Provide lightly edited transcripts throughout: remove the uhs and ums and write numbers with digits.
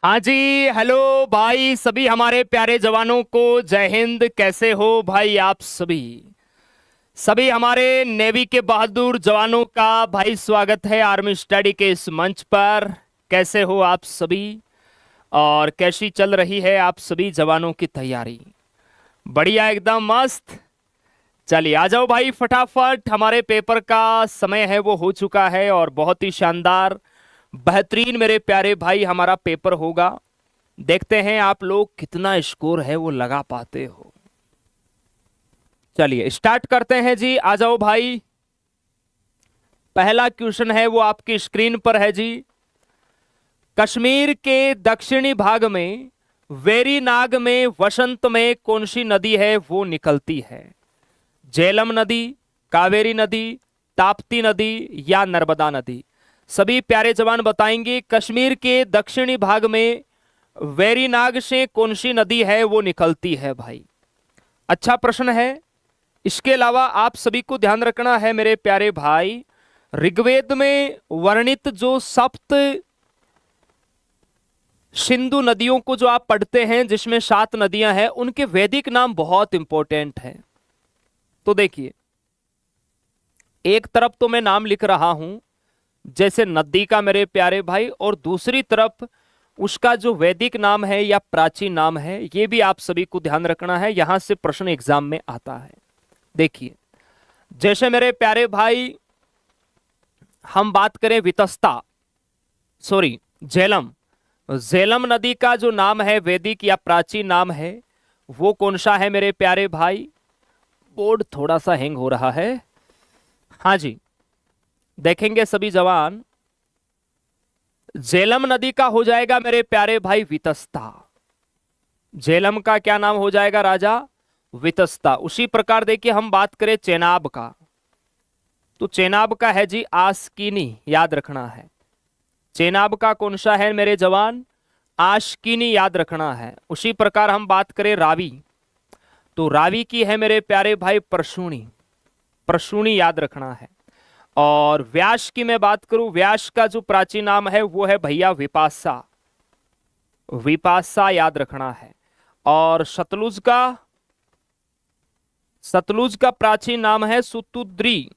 हाँ जी। हेलो भाई, सभी हमारे प्यारे जवानों को जय हिंद। कैसे हो भाई आप सभी? सभी हमारे नेवी के बहादुर जवानों का भाई स्वागत है आर्मी स्टडी के इस मंच पर। कैसे हो आप सभी? और कैसी चल रही है आप सभी जवानों की तैयारी? बढ़िया, एकदम मस्त। चलिए आ जाओ भाई फटाफट, हमारे पेपर का समय है वो हो चुका है और बहुत ही शानदार बेहतरीन मेरे प्यारे भाई हमारा पेपर होगा। देखते हैं आप लोग कितना स्कोर है वो लगा पाते हो। चलिए स्टार्ट करते हैं जी, आ जाओ भाई। पहला क्वेश्चन है वो आपकी स्क्रीन पर है जी। कश्मीर के दक्षिणी भाग में वेरीनाग में वसंत में कौन सी नदी है वो निकलती है? झेलम नदी, कावेरी नदी, ताप्ती नदी या नर्मदा नदी? सभी प्यारे जवान बताएंगे कश्मीर के दक्षिणी भाग में वेरीनाग से कौन सी नदी है वो निकलती है भाई। अच्छा प्रश्न है। इसके अलावा आप सभी को ध्यान रखना है मेरे प्यारे भाई, ऋग्वेद में वर्णित जो सप्त सिंधु नदियों को जो आप पढ़ते हैं जिसमें 7 नदियां हैं, उनके वैदिक नाम बहुत इंपॉर्टेंट है। तो देखिए, एक तरफ तो मैं नाम लिख रहा हूं जैसे नदी का मेरे प्यारे भाई, और दूसरी तरफ उसका जो वैदिक नाम है या प्राचीन नाम है, ये भी आप सभी को ध्यान रखना है। यहां से प्रश्न एग्जाम में आता है। देखिए, जैसे मेरे प्यारे भाई हम बात करें वितस्ता, सॉरी झेलम, झेलम नदी का जो नाम है वैदिक या प्राचीन नाम है वो कौन सा है मेरे प्यारे भाई? बोर्ड थोड़ा सा हैंग हो रहा है। हाँ जी, देखेंगे सभी जवान, झेलम नदी का हो जाएगा मेरे प्यारे भाई वितस्ता। झेलम का क्या नाम हो जाएगा राजा? वितस्ता। उसी प्रकार देखिए हम बात करें चेनाब का, तो चेनाब का है जी आस्किनी, याद रखना है। चेनाब का कौन सा है मेरे जवान? आस्किनी, याद रखना है। उसी प्रकार हम बात करें रावी, तो रावी की है मेरे प्यारे भाई परशुनी, परशुनी याद रखना है। और व्यास की मैं बात करूं, व्यास का जो प्राचीन नाम है वो है भैया विपासा, विपासा याद रखना है। और सतलुज का, सतलुज का प्राचीन नाम है सुतुद्री,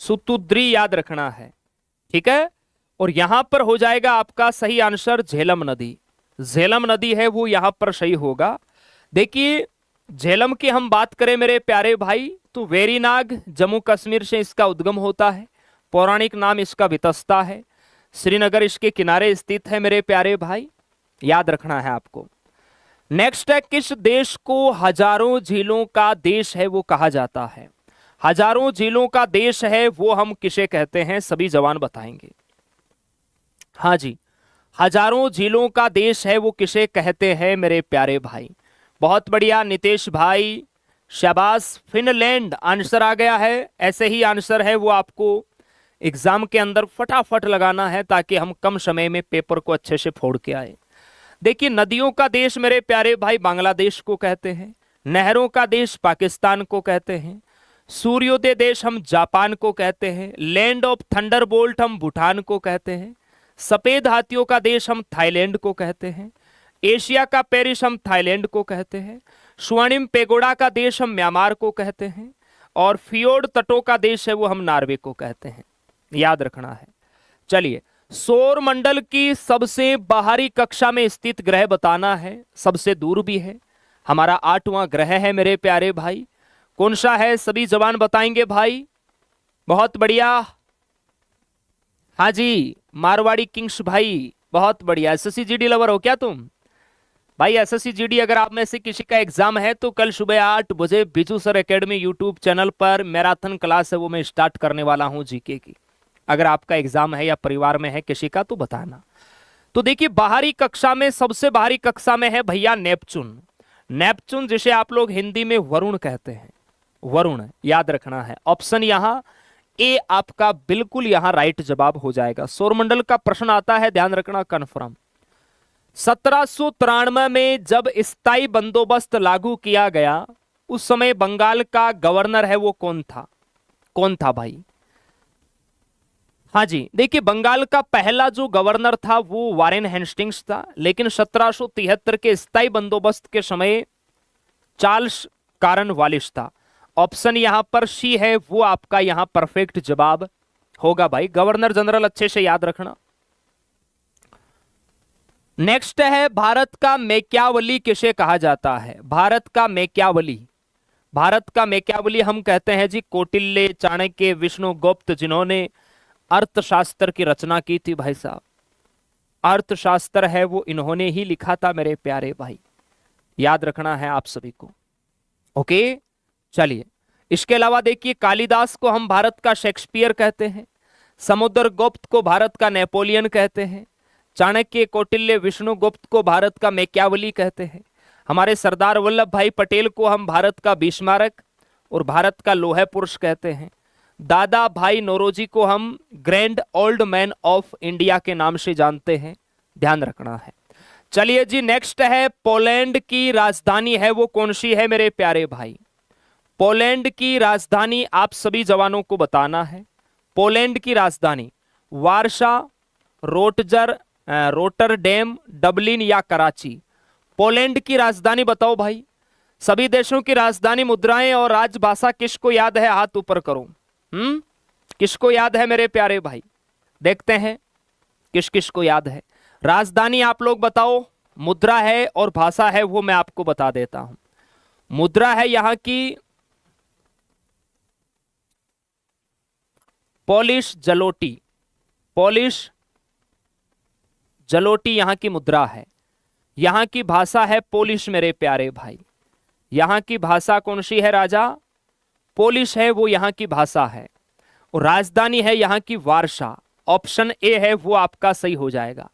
सुतुद्री याद रखना है। ठीक है, और यहां पर हो जाएगा आपका सही आंसर झेलम नदी। झेलम नदी है वो यहां पर सही होगा। देखिए, झेलम की हम बात करें मेरे प्यारे भाई, तो वेरीनाग जम्मू कश्मीर से इसका उद्गम होता है। पौराणिक नाम इसका वितस्ता है। श्रीनगर इसके किनारे स्थित है मेरे प्यारे भाई, याद रखना है आपको। नेक्स्ट है, किस देश को हजारों झीलों का देश है वो कहा जाता है? हजारों झीलों का देश है वो हम किसे कहते हैं? सभी जवान बताएंगे। हाँ जी, हजारों झीलों का देश है वो किसे कहते हैं मेरे प्यारे भाई? बहुत बढ़िया नितेश भाई, शाबाश। फिनलैंड आंसर आ गया है। ऐसे ही आंसर है वो आपको एग्जाम के अंदर फटाफट लगाना है ताकि हम कम समय में पेपर को अच्छे से फोड़ के आए। देखिए, नदियों का देश मेरे प्यारे भाई बांग्लादेश को कहते हैं, नहरों का देश पाकिस्तान को कहते हैं, सूर्योदय देश हम जापान को कहते हैं, लैंड ऑफ थंडरबोल्ट हम भूटान को कहते हैं, सफेद हाथियों का देश हम थाईलैंड को कहते हैं, एशिया का पेरिस हम थाईलैंड को कहते हैं, स्वर्णिम पेगोडा का देश हम म्यांमार को कहते हैं, और फियोर्ड तटों का देश है वो हम नॉर्वे को कहते हैं, याद रखना है। चलिए, सौर मंडल की सबसे बाहरी कक्षा में स्थित ग्रह बताना है, सबसे दूर भी है, हमारा 8वां ग्रह है मेरे प्यारे भाई। कौन सा है? सभी जवान बताएंगे भाई। बहुत बढ़िया। हाँ जी, मारवाड़ी किंग्स भाई, बहुत बढ़िया। एसएससी जीडी लवर हो क्या तुम? भाई एसएससी जीडी अगर आप में से किसी का एग्जाम है तो कल सुबह 8 बजे Biju sir academy YouTube channel पर मैराथन क्लास है वो मैं स्टार्ट करने वाला हूं जीके की। अगर आपका एग्जाम है या परिवार में है किसी का तो बताना। तो देखिए, बाहरी कक्षा में सबसे बाहरी कक्षा में है भैया नेपचून। नेपचून जिसे आप लोग हिंदी में वरुण कहते हैं, वरुण याद रखना है। ऑप्शन यहां ए आपका बिल्कुल यहां राइट जवाब हो जाएगा। सौरमंडल का प्रश्न आता है, ध्यान रखना कंफर्म। 1793 में जब स्थायी बंदोबस्त लागू किया गया उस समय बंगाल का गवर्नर है वो कौन था? कौन था भाई? हाँ जी, देखिए बंगाल का पहला जो गवर्नर था वो वारेन हेस्टिंग्स था, लेकिन 1773 के स्थायी बंदोबस्त के समय चार्ल्स कॉर्नवालिस था। ऑप्शन यहां पर सी है वो आपका यहां परफेक्ट जवाब होगा भाई। गवर्नर जनरल अच्छे से याद रखना। नेक्स्ट है, भारत का मैकियावली किसे कहा जाता है? भारत का मैकियावली, भारत का मैकियावली हम कहते हैं जी कौटिल्य, चाणक्य, विष्णुगुप्त, जिन्होंने अर्थशास्त्र की रचना की थी भाई साहब। अर्थशास्त्र है वो इन्होंने ही लिखा था मेरे प्यारे भाई, याद रखना है आप सभी को। ओके, चलिए इसके अलावा देखिए कालिदास को हम भारत का शेक्सपियर कहते हैं, समुद्रगुप्त को भारत का नेपोलियन कहते हैं, चाणक्य, कौटिल्य, विष्णुगुप्त को भारत का मैकियावली कहते हैं, हमारे सरदार वल्लभ भाई पटेल को हम भारत का बिस्मार्क और भारत का लौह पुरुष कहते हैं, दादा भाई नौरोजी को हम grand old man of India के नाम से जानते हैं, ध्यान रखना है। चलिए जी नेक्स्ट है, पोलैंड की राजधानी है वो कौन सी है मेरे प्यारे भाई? पोलैंड की राजधानी आप सभी जवानों को बताना है। पोलैंड की राजधानी वारसा, रोटरडेम, डबलिन या कराची? पोलैंड की राजधानी बताओ भाई। सभी देशों की राजधानी, मुद्राएं और राजभाषा किसको याद है? हाथ ऊपर करो। किसको याद है मेरे प्यारे भाई? देखते हैं किस किस को याद है। राजधानी आप लोग बताओ, मुद्रा है और भाषा है वो मैं आपको बता देता हूं। मुद्रा है यहां की पोलिश जलोटी, पोलिश जलोटी यहां की मुद्रा है। यहां की भाषा है पोलिश मेरे प्यारे भाई। यहां की भाषा कौन सी है राजा? पोलिश है वो यहां की भाषा है। और राजधानी है यहां की वारसा। ऑप्शन ए है वो आपका सही हो जाएगा।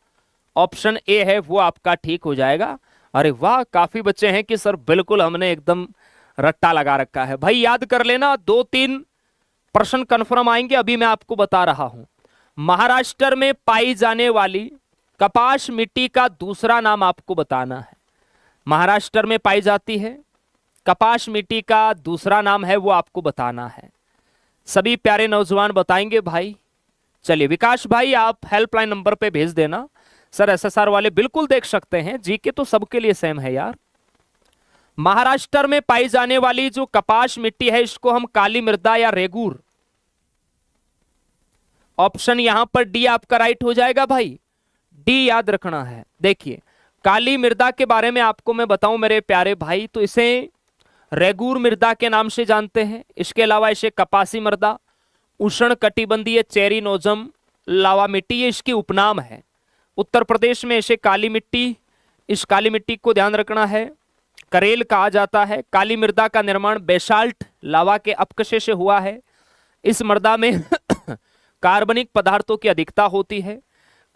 ऑप्शन ए है वो आपका ठीक हो जाएगा। अरे वाह, काफी बच्चे हैं कि सर बिल्कुल हमने एकदम रट्टा लगा रखा है। भाई याद कर लेना, 2-3 प्रश्न कंफर्म आएंगे, अभी मैं आपको बता रहा हूं। महाराष्ट्र में पाई जाने वाली कपास मिट्टी का दूसरा नाम आपको बताना है। महाराष्ट्र में पाई जाती है कपास मिट्टी का दूसरा नाम है वो आपको बताना है। सभी प्यारे नौजवान बताएंगे भाई। चलिए विकास भाई आप हेल्पलाइन नंबर पे भेज देना। सर एसएसआर वाले बिल्कुल देख सकते हैं, जीके तो सबके लिए सेम है यार। महाराष्ट्र में पाई जाने वाली जो कपास मिट्टी है इसको हम काली मृदा या रेगूर। ऑप्शन यहां पर डी आपका राइट हो जाएगा भाई, डी याद रखना है। देखिए काली मृदा के बारे में आपको मैं बताऊं मेरे प्यारे भाई, तो इसे रेगूर मृदा के नाम से जानते हैं। इसके अलावा इसे कपासी मृदा, उष्ण कटिबंधीय चेरी नोजम लावा मिट्टी, ये इसकी उपनाम है। उत्तर प्रदेश में इसे काली मिट्टी, इस काली मिट्टी को ध्यान रखना है, करेल कहा जाता है। काली मृदा का निर्माण बेसाल्ट लावा के अपक्षय से हुआ है। इस मृदा में कार्बनिक पदार्थों की अधिकता होती है।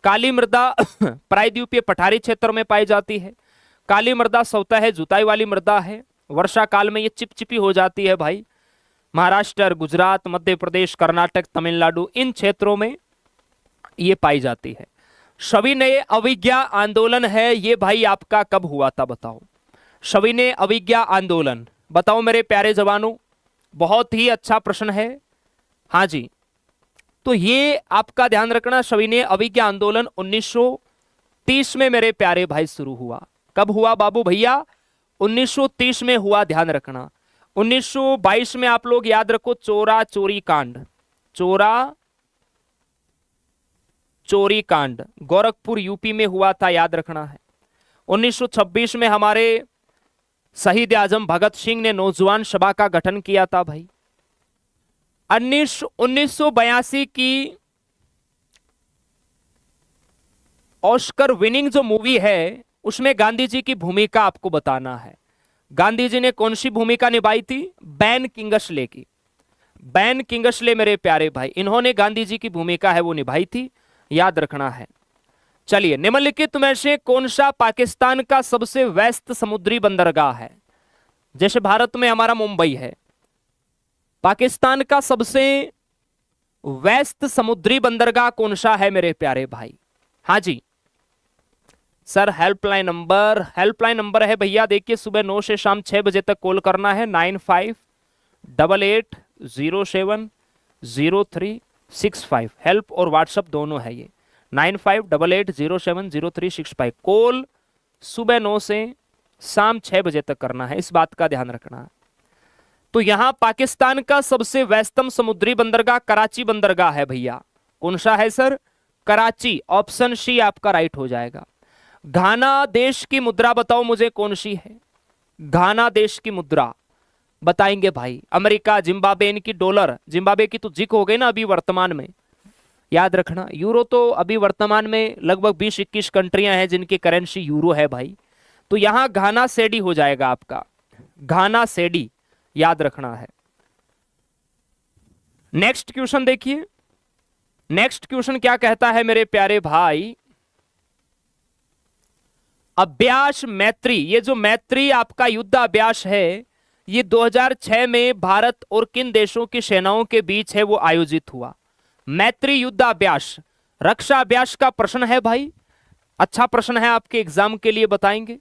काली मृदा प्रायद्वीपीय पठारी क्षेत्र में पाई जाती है। काली मृदा स्वतः जुताई वाली मृदा है। वर्षा काल में ये चिपचिपी हो जाती है भाई। महाराष्ट्र, गुजरात, मध्य प्रदेश, कर्नाटक, तमिलनाडु, इन क्षेत्रों में ये पाई जाती है। सविनय अवज्ञा आंदोलन है ये भाई आपका कब हुआ था बताओ? सविनय अवज्ञा आंदोलन बताओ मेरे प्यारे जवानों। बहुत ही अच्छा प्रश्न है। हाँ जी, तो ये आपका ध्यान रखना, सविनय अवज्ञा आंदोलन 1930 में मेरे प्यारे भाई शुरू हुआ। कब हुआ बाबू भैया? 1930 में हुआ, ध्यान रखना। 1922 में आप लोग याद रखो चोरा चोरी कांड, चोरा चोरी कांड गोरखपुर यूपी में हुआ था, याद रखना है। 1926 में हमारे शहीद आजम भगत सिंह ने नौजवान सभा का गठन किया था भाई। 1982 की ऑस्कर विनिंग जो मूवी है उसमें गांधी जी की भूमिका आपको बताना है। गांधी जी ने कौन सी भूमिका निभाई थी? बैन किंगसले की। बैन किंगसले मेरे प्यारे भाई, इन्होंने गांधी जी की भूमिका है वो निभाई थी, याद रखना है। चलिए निम्नलिखित में से कौन सा पाकिस्तान का सबसे व्यस्त समुद्री बंदरगाह है? जैसे भारत में हमारा मुंबई है, पाकिस्तान का सबसे व्यस्त समुद्री बंदरगाह कौन सा है मेरे प्यारे भाई? हाँ जी सर, हेल्पलाइन नंबर है भैया, देखिए सुबह 9 से शाम 6 बजे तक कॉल करना है। 95880703 65। हेल्प और व्हाट्सअप दोनों है ये। 9588070365। कॉल सुबह 9 से शाम 6 बजे तक करना है, इस बात का ध्यान रखना है। तो यहां पाकिस्तान का सबसे व्यस्तम समुद्री बंदरगाह कराची बंदरगाह है भैया। कौन सा है सर? कराची। ऑप्शन सी आपका राइट हो जाएगा। घाना देश की मुद्रा बताओ मुझे कौन सी है? घाना देश की मुद्रा बताएंगे भाई। अमेरिका, जिम्बाब्वे इनकी डॉलर। जिम्बाब्वे की तो जिक हो गई ना अभी वर्तमान में, याद रखना। यूरो तो अभी वर्तमान में लगभग 20-21 कंट्रियां हैं जिनकी करेंसी यूरो है भाई। तो यहां घाना सेडी हो जाएगा आपका, घाना सेडी, याद रखना है। नेक्स्ट क्वेश्चन देखिए। नेक्स्ट क्वेश्चन क्या कहता है मेरे प्यारे भाई? अभ्यास मैत्री। ये जो मैत्री आपका युद्ध अभ्यास है, ये 2006 में भारत और किन देशों की सेनाओं के बीच है वो आयोजित हुआ? मैत्री युद्ध अभ्यास, रक्षा अभ्यास का प्रश्न है भाई। अच्छा प्रश्न है आपके एग्जाम के लिए, बताएंगे।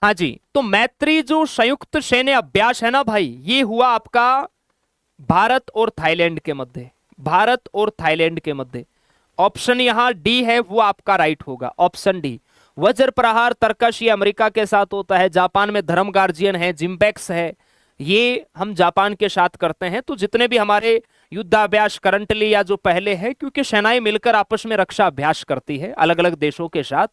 हाँ जी, तो मैत्री जो संयुक्त सैन्य अभ्यास है ना भाई, ये हुआ आपका भारत और थाईलैंड के मध्य। भारत और थाईलैंड के मध्य। ऑप्शन यहां डी है वो आपका राइट होगा, ऑप्शन डी। वज्र प्रहार तर्कश ये अमेरिका के साथ होता है। जापान में धर्म गार्जियन है, जिम्बैक्स है, ये हम जापान के साथ करते हैं। तो जितने भी हमारे युद्धाभ्यास करंटली या जो पहले है, क्योंकि सेनाएं मिलकर आपस में रक्षा अभ्यास करती है अलग अलग देशों के साथ,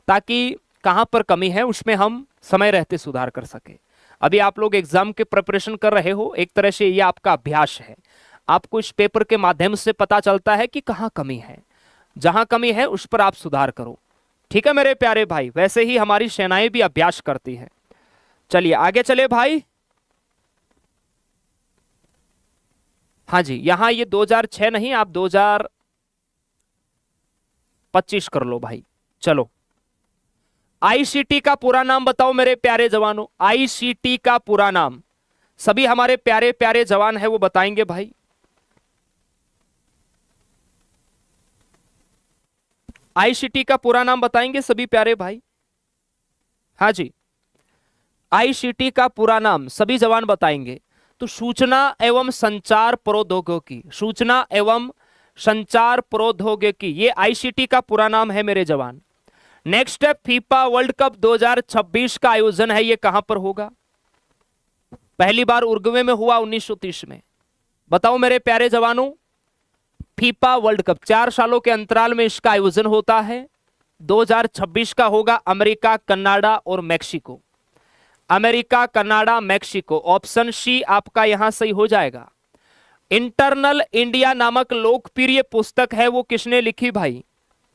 ताकि कहां पर कमी है उसमें हम समय रहते सुधार कर सके। अभी आप लोग एग्जाम के प्रिपरेशन कर रहे हो, एक तरह से ये आपका अभ्यास है। आपको इस पेपर के माध्यम से पता चलता है कि कहां कमी है, जहां कमी है उस पर आप सुधार करो। ठीक है मेरे प्यारे भाई, वैसे ही हमारी सेनाएं भी अभ्यास करती है। चलिए आगे चले भाई। हाँ जी, यहां ये 2006 नहीं, आप 2025 कर लो भाई। चलो, आईसीटी का पूरा नाम बताओ मेरे प्यारे जवानों। आईसीटी का पूरा नाम सभी हमारे प्यारे प्यारे जवान है वो बताएंगे भाई। आईसीटी का पूरा नाम बताएंगे सभी प्यारे भाई। हाँ जी, आईसीटी का पूरा नाम सभी जवान बताएंगे। तो सूचना एवं संचार प्रौद्योगिकी, सूचना एवं संचार प्रौद्योगिकी, ये आईसीटी का पूरा नाम है मेरे जवान। नेक्स्ट है फीफा वर्ल्ड कप 2026 का आयोजन है, ये कहां पर होगा? पहली बार उरुग्वे में हुआ 1930 में। बताओ मेरे प्यारे जवानों, फीफा वर्ल्ड कप 4 सालों के अंतराल में इसका आयोजन होता है। 2026 का होगा अमेरिका, कनाडा और Mexico. America, Canada, Mexico. Option C आपका यहां सही हो जाएगा। इंटरनल इंडिया नामक लोकप्रिय पुस्तक है वो किसने लिखी भाई?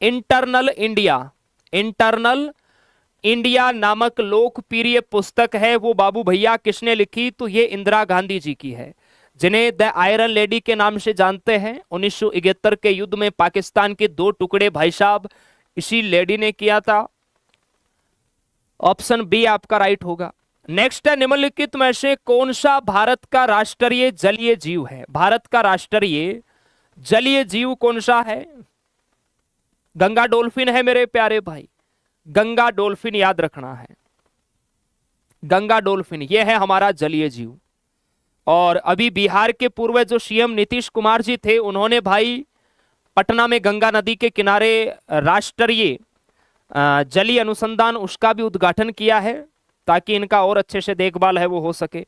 इंटरनल इंडिया, इंटरनल इंडिया नामक लोकप्रिय पुस्तक है वो बाबू भैया किसने लिखी? तो ये इंदिरा गांधी जी की है, जिन्हें द आयरन लेडी के नाम से जानते हैं। 1971 के युद्ध में पाकिस्तान के 2 टुकड़े भाई साहब इसी लेडी ने किया था। ऑप्शन बी आपका राइट होगा। नेक्स्ट है, निम्नलिखित में से कौन सा भारत का राष्ट्रीय जलीय जीव है? भारत का राष्ट्रीय जलीय जीव कौन सा है? गंगा डॉल्फिन है मेरे प्यारे भाई, गंगा डॉल्फिन, याद रखना है। गंगा डॉल्फिन ये है हमारा जलीय जीव। और अभी बिहार के पूर्व जो सीएम नीतीश कुमार जी थे, उन्होंने भाई पटना में गंगा नदी के किनारे राष्ट्रीय जलीय अनुसंधान उसका भी उद्घाटन किया है, ताकि इनका और अच्छे से देखभाल है वो हो सके।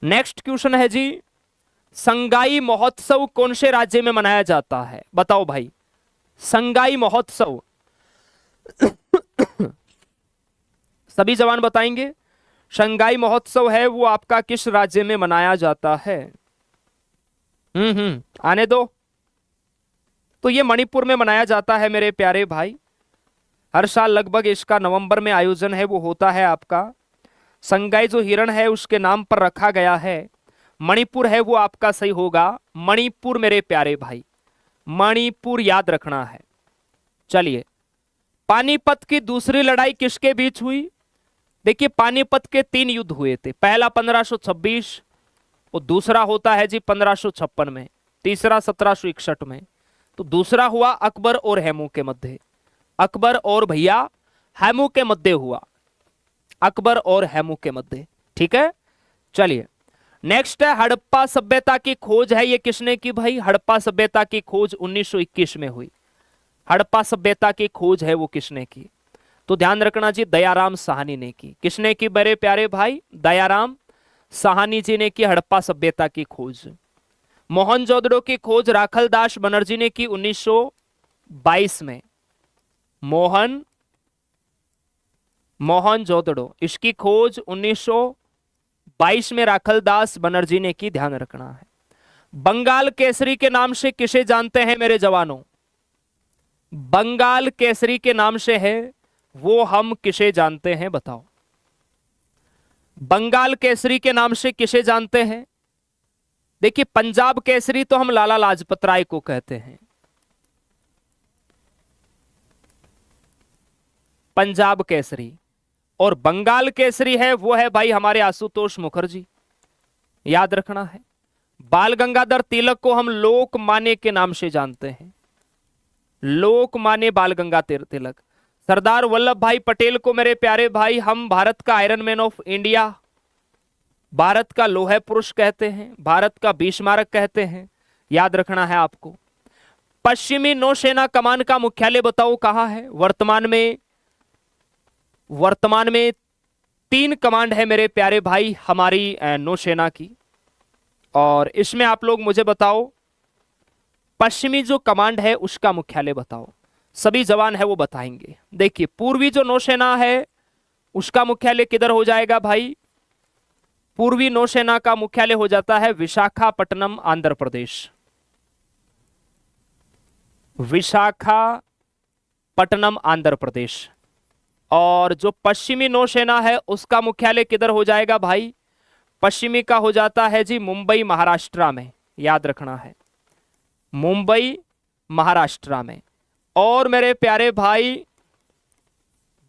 नेक्स्ट क्वेश्चन है जी, संगाई महोत्सव कौन से राज्य में मनाया जाता है? बताओ भाई, संगाई महोत्सव सभी जवान बताएंगे। संगाई महोत्सव है वो आपका किस राज्य में मनाया जाता है? आने दो। तो ये मणिपुर में मनाया जाता है मेरे प्यारे भाई। हर साल लगभग इसका नवंबर में आयोजन है वो होता है आपका। संगाई जो हिरण है उसके नाम पर रखा गया है। मणिपुर है वो आपका सही होगा, मणिपुर मेरे प्यारे भाई, मणिपुर याद रखना है। चलिए, पानीपत की दूसरी लड़ाई किसके बीच हुई? देखिए, पानीपत के 3 युद्ध हुए थे। पहला 1526 और दूसरा होता है जी 1556 में, तीसरा 1761 में। तो दूसरा हुआ अकबर और हेमू के मध्य, अकबर और भैया हेमू के मध्य हुआ, अकबर और हेमू के मध्य। ठीक है, चलिए नेक्स्ट है हड़प्पा सभ्यता की खोज है, ये किसने की भाई? हड़प्पा सभ्यता की खोज 1921 में हुई। हड़प्पा सभ्यता की खोज है वो किसने की? तो ध्यान रखना जी, दयाराम साहनी ने की। किसने की बड़े प्यारे भाई? दयाराम साहनी जी ने की हड़प्पा सभ्यता की खोज। मोहनजोदड़ो की खोज राखलदास बनर्जी ने की 1922 में। मोहनजोदड़ो, इसकी खोज 1922 में राखलदास बनर्जी ने की, ध्यान रखना है। बंगाल केसरी के नाम से किसे जानते हैं मेरे जवानों? बंगाल केसरी के नाम से है वो हम किसे जानते हैं बताओ? बंगाल केसरी के नाम से किसे जानते हैं? देखिए, पंजाब केसरी तो हम लाला लाजपत राय को कहते हैं, पंजाब केसरी। और बंगाल केसरी है वो है भाई हमारे आशुतोष मुखर्जी, याद रखना है। बाल गंगाधर तिलक को हम लोकमान्य के नाम से जानते हैं, लोकमान्य बाल गंगाधर तिलक। सरदार वल्लभ भाई पटेल को मेरे प्यारे भाई हम भारत का iron man of India, Bharat का लोहे पुरुष कहते हैं, भारत का बीस्मारक कहते हैं, याद रखना है आपको। पश्चिमी नौसेना कमान का मुख्यालय बताओ कहां है? वर्तमान में 3 कमांड है मेरे प्यारे भाई हमारी नौसेना की, और इसमें आप लोग मुझे बताओ पश्चिमी जो कमांड है उसका मुख्यालय बताओ। सभी जवान है वो बताएंगे। देखिए, पूर्वी जो नौसेना है उसका मुख्यालय किधर हो जाएगा भाई? पूर्वी नौसेना का मुख्यालय हो जाता है विशाखापट्टनम, आंध्र प्रदेश। विशाखापट्टनम, आंध्र प्रदेश। और जो पश्चिमी नौसेना है उसका मुख्यालय किधर हो जाएगा भाई? पश्चिमी का हो जाता है जी मुंबई, महाराष्ट्र में, याद रखना है, मुंबई महाराष्ट्र में। और मेरे प्यारे भाई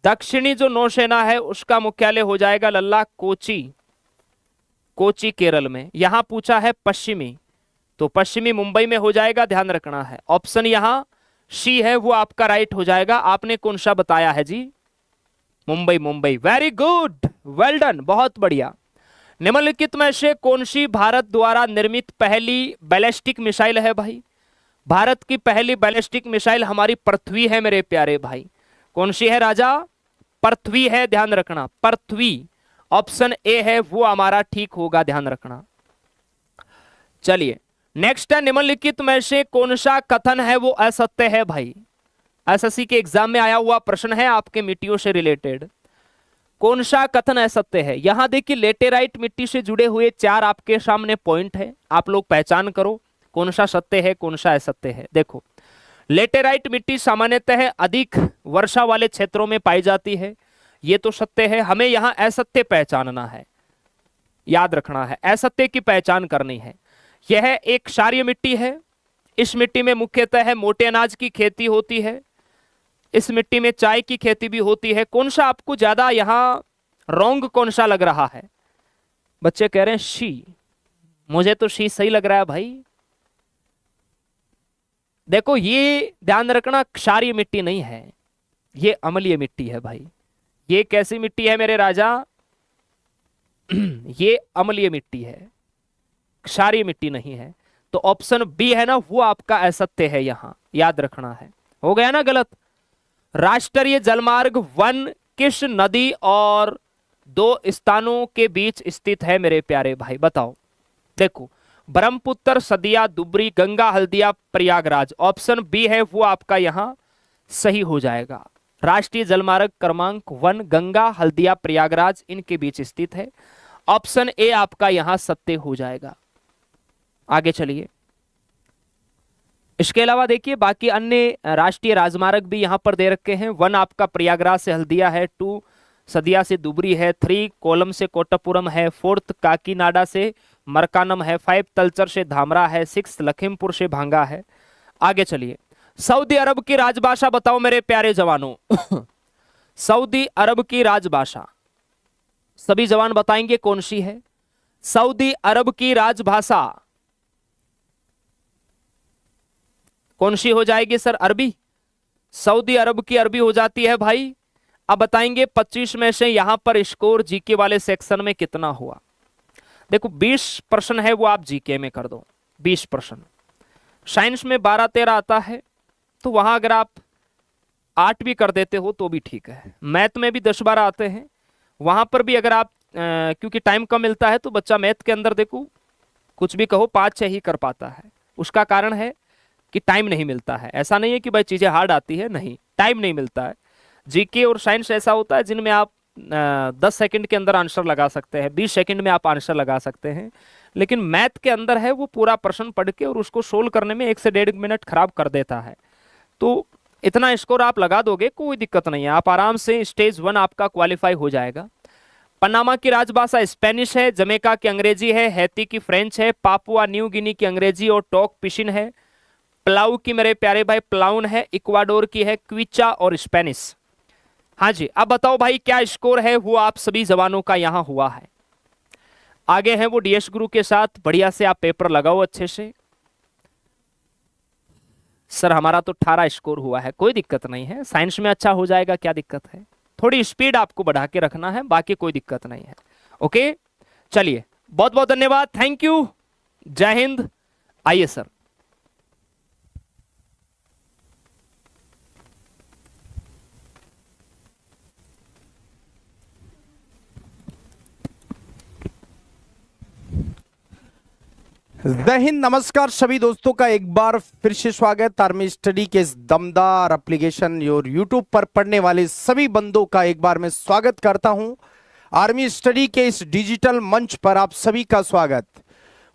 दक्षिणी जो नौसेना है उसका मुख्यालय हो जाएगा लल्ला कोची, कोची केरल में। यहां पूछा है पश्चिमी, तो पश्चिमी मुंबई में हो जाएगा, ध्यान रखना है। ऑप्शन यहां सी है वो आपका राइट हो जाएगा। आपने कौन सा बताया है जी? Mumbai, Mumbai, very good, well done, बहुत बढ़िया। निम्नलिखित में से कौन सी भारत द्वारा निर्मित पहली बैलिस्टिक मिसाइल है भाई? भारत की पहली बैलिस्टिक मिसाइल हमारी पृथ्वी है मेरे प्यारे भाई। कौन सी है राजा? पृथ्वी है, ध्यान रखना, पृथ्वी। ऑप्शन ए है वो हमारा ठीक होगा, ध्यान रखना। चलिए नेक्स्ट है, निम्नलिखित में से कौन सा कथन है वो असत्य है भाई? एसएससी के एग्जाम में आया हुआ प्रश्न है आपके मिट्टियों से रिलेटेड। कौन सा कथन असत्य है? यहां देखिए लेटेराइट मिट्टी से जुड़े हुए 4 आपके सामने पॉइंट है, आप लोग पहचान करो कौन सा सत्य है कौन सा असत्य है। देखो, लेटेराइट मिट्टी सामान्यतः अधिक वर्षा वाले क्षेत्रों में पाई जाती है, ये तो सत्य है। हमें यहां असत्य पहचानना है, याद रखना है, असत्य की पहचान करनी है। यह एक क्षारीय मिट्टी है, इस मिट्टी में मुख्यतः मोटे अनाज की खेती होती है, इस मिट्टी में चाय की खेती भी होती है। कौन सा आपको ज्यादा यहां रॉन्ग कौन सा लग रहा है? बच्चे कह रहे हैं शी, मुझे तो शी सही लग रहा है भाई। देखो, ये ध्यान रखना, क्षारीय मिट्टी नहीं है, ये अम्लीय मिट्टी है भाई। ये कैसी मिट्टी है मेरे राजा? ये अम्लीय मिट्टी है, क्षारीय मिट्टी नहीं है। तो ऑप्शन बी है ना वो आपका असत्य है, यहां याद रखना है। हो गया ना गलत? राष्ट्रीय जलमार्ग 1 किस नदी और 2 स्थानों के बीच स्थित है मेरे प्यारे भाई? बताओ। देखो, ब्रह्मपुत्र, सदिया, दुबरी, गंगा, हल्दिया, प्रयागराज। ऑप्शन बी है वो आपका यहां सही हो जाएगा। राष्ट्रीय जलमार्ग क्रमांक 1 गंगा, हल्दिया, प्रयागराज इनके बीच स्थित है। ऑप्शन ए आपका यहां सत्य हो जाएगा। आगे चलिए, इसके अलावा देखिए बाकी अन्य राष्ट्रीय राजमार्ग भी यहां पर दे रखे हैं। 1 आपका प्रयागराज से हल्दिया है, 2 सदिया से दुबरी है, 3 कोलम से कोट्टापुरम है, 4 काकीनाडा से मरकानम है, 5 तलचर से धामरा है, 6 लखीमपुर से भांगा है। आगे चलिए, सऊदी अरब की राजभाषा बताओ मेरे प्यारे जवानों। सऊदी अरब की राजभाषा सभी जवान बताएंगे कौन सी है? सऊदी अरब की राजभाषा कौन सी हो जाएगी सर? अरबी। सऊदी अरब की अरबी हो जाती है भाई। अब बताएंगे 25 में से यहां पर स्कोर जीके वाले सेक्शन में कितना हुआ। देखो 20% है वो आप जीके में कर दो, 20%। साइंस में 12-13 आता है, तो वहां अगर आप 8 भी कर देते हो तो भी ठीक है। मैथ में भी 10-12 आते हैं, वहां पर भी अगर आप क्योंकि टाइम कम मिलता है तो बच्चा मैथ के अंदर देखो कुछ भी कहो 5-6 ही कर पाता है। उसका कारण है कि टाइम नहीं मिलता है। ऐसा नहीं है कि भाई चीजें हार्ड आती है, नहीं, टाइम नहीं मिलता है। जीके और साइंस ऐसा होता है जिनमें आप 10 सेकंड के अंदर आंसर लगा सकते हैं, 20 सेकंड में आप आंसर लगा सकते हैं। लेकिन मैथ के अंदर है वो पूरा प्रश्न पढ़ के और उसको सोल्व करने में 1 से 1.5 मिनट खराब कर देता है। तो इतना स्कोर आप लगा दोगे, कोई दिक्कत नहीं है, आप आराम से स्टेज 1 आपका क्वालिफाई हो जाएगा। पनामा की राजभाषा स्पेनिश है, जमैका की अंग्रेजी है, हैती की फ्रेंच है, पापुआ न्यू गिनी की अंग्रेजी और टॉक पिशिन है, प्लाऊ की मेरे प्यारे भाई प्लाउन है, इक्वाडोर की है क्विचा और स्पेनिश। हाँ जी, अब बताओ भाई क्या स्कोर है वो आप सभी जवानों का यहां हुआ है। आगे है वो डीएस गुरु के साथ, बढ़िया से आप पेपर लगाओ अच्छे से। सर हमारा तो 18 स्कोर हुआ है, कोई दिक्कत नहीं है, साइंस में अच्छा हो जाएगा, क्या दिक्कत है। थोड़ी स्पीड आपको बढ़ा के रखना है, बाकी कोई दिक्कत नहीं है। ओके चलिए, बहुत बहुत धन्यवाद, थैंक यू, जय हिंद। आइए सर। जय हिंद, नमस्कार सभी दोस्तों का एक बार फिर से स्वागत। आर्मी स्टडी के इस दमदार एप्लीकेशन और यूट्यूब पर पढ़ने वाले सभी बंदों का एक बार मैं स्वागत करता हूं। आर्मी स्टडी के इस डिजिटल मंच पर आप सभी का स्वागत।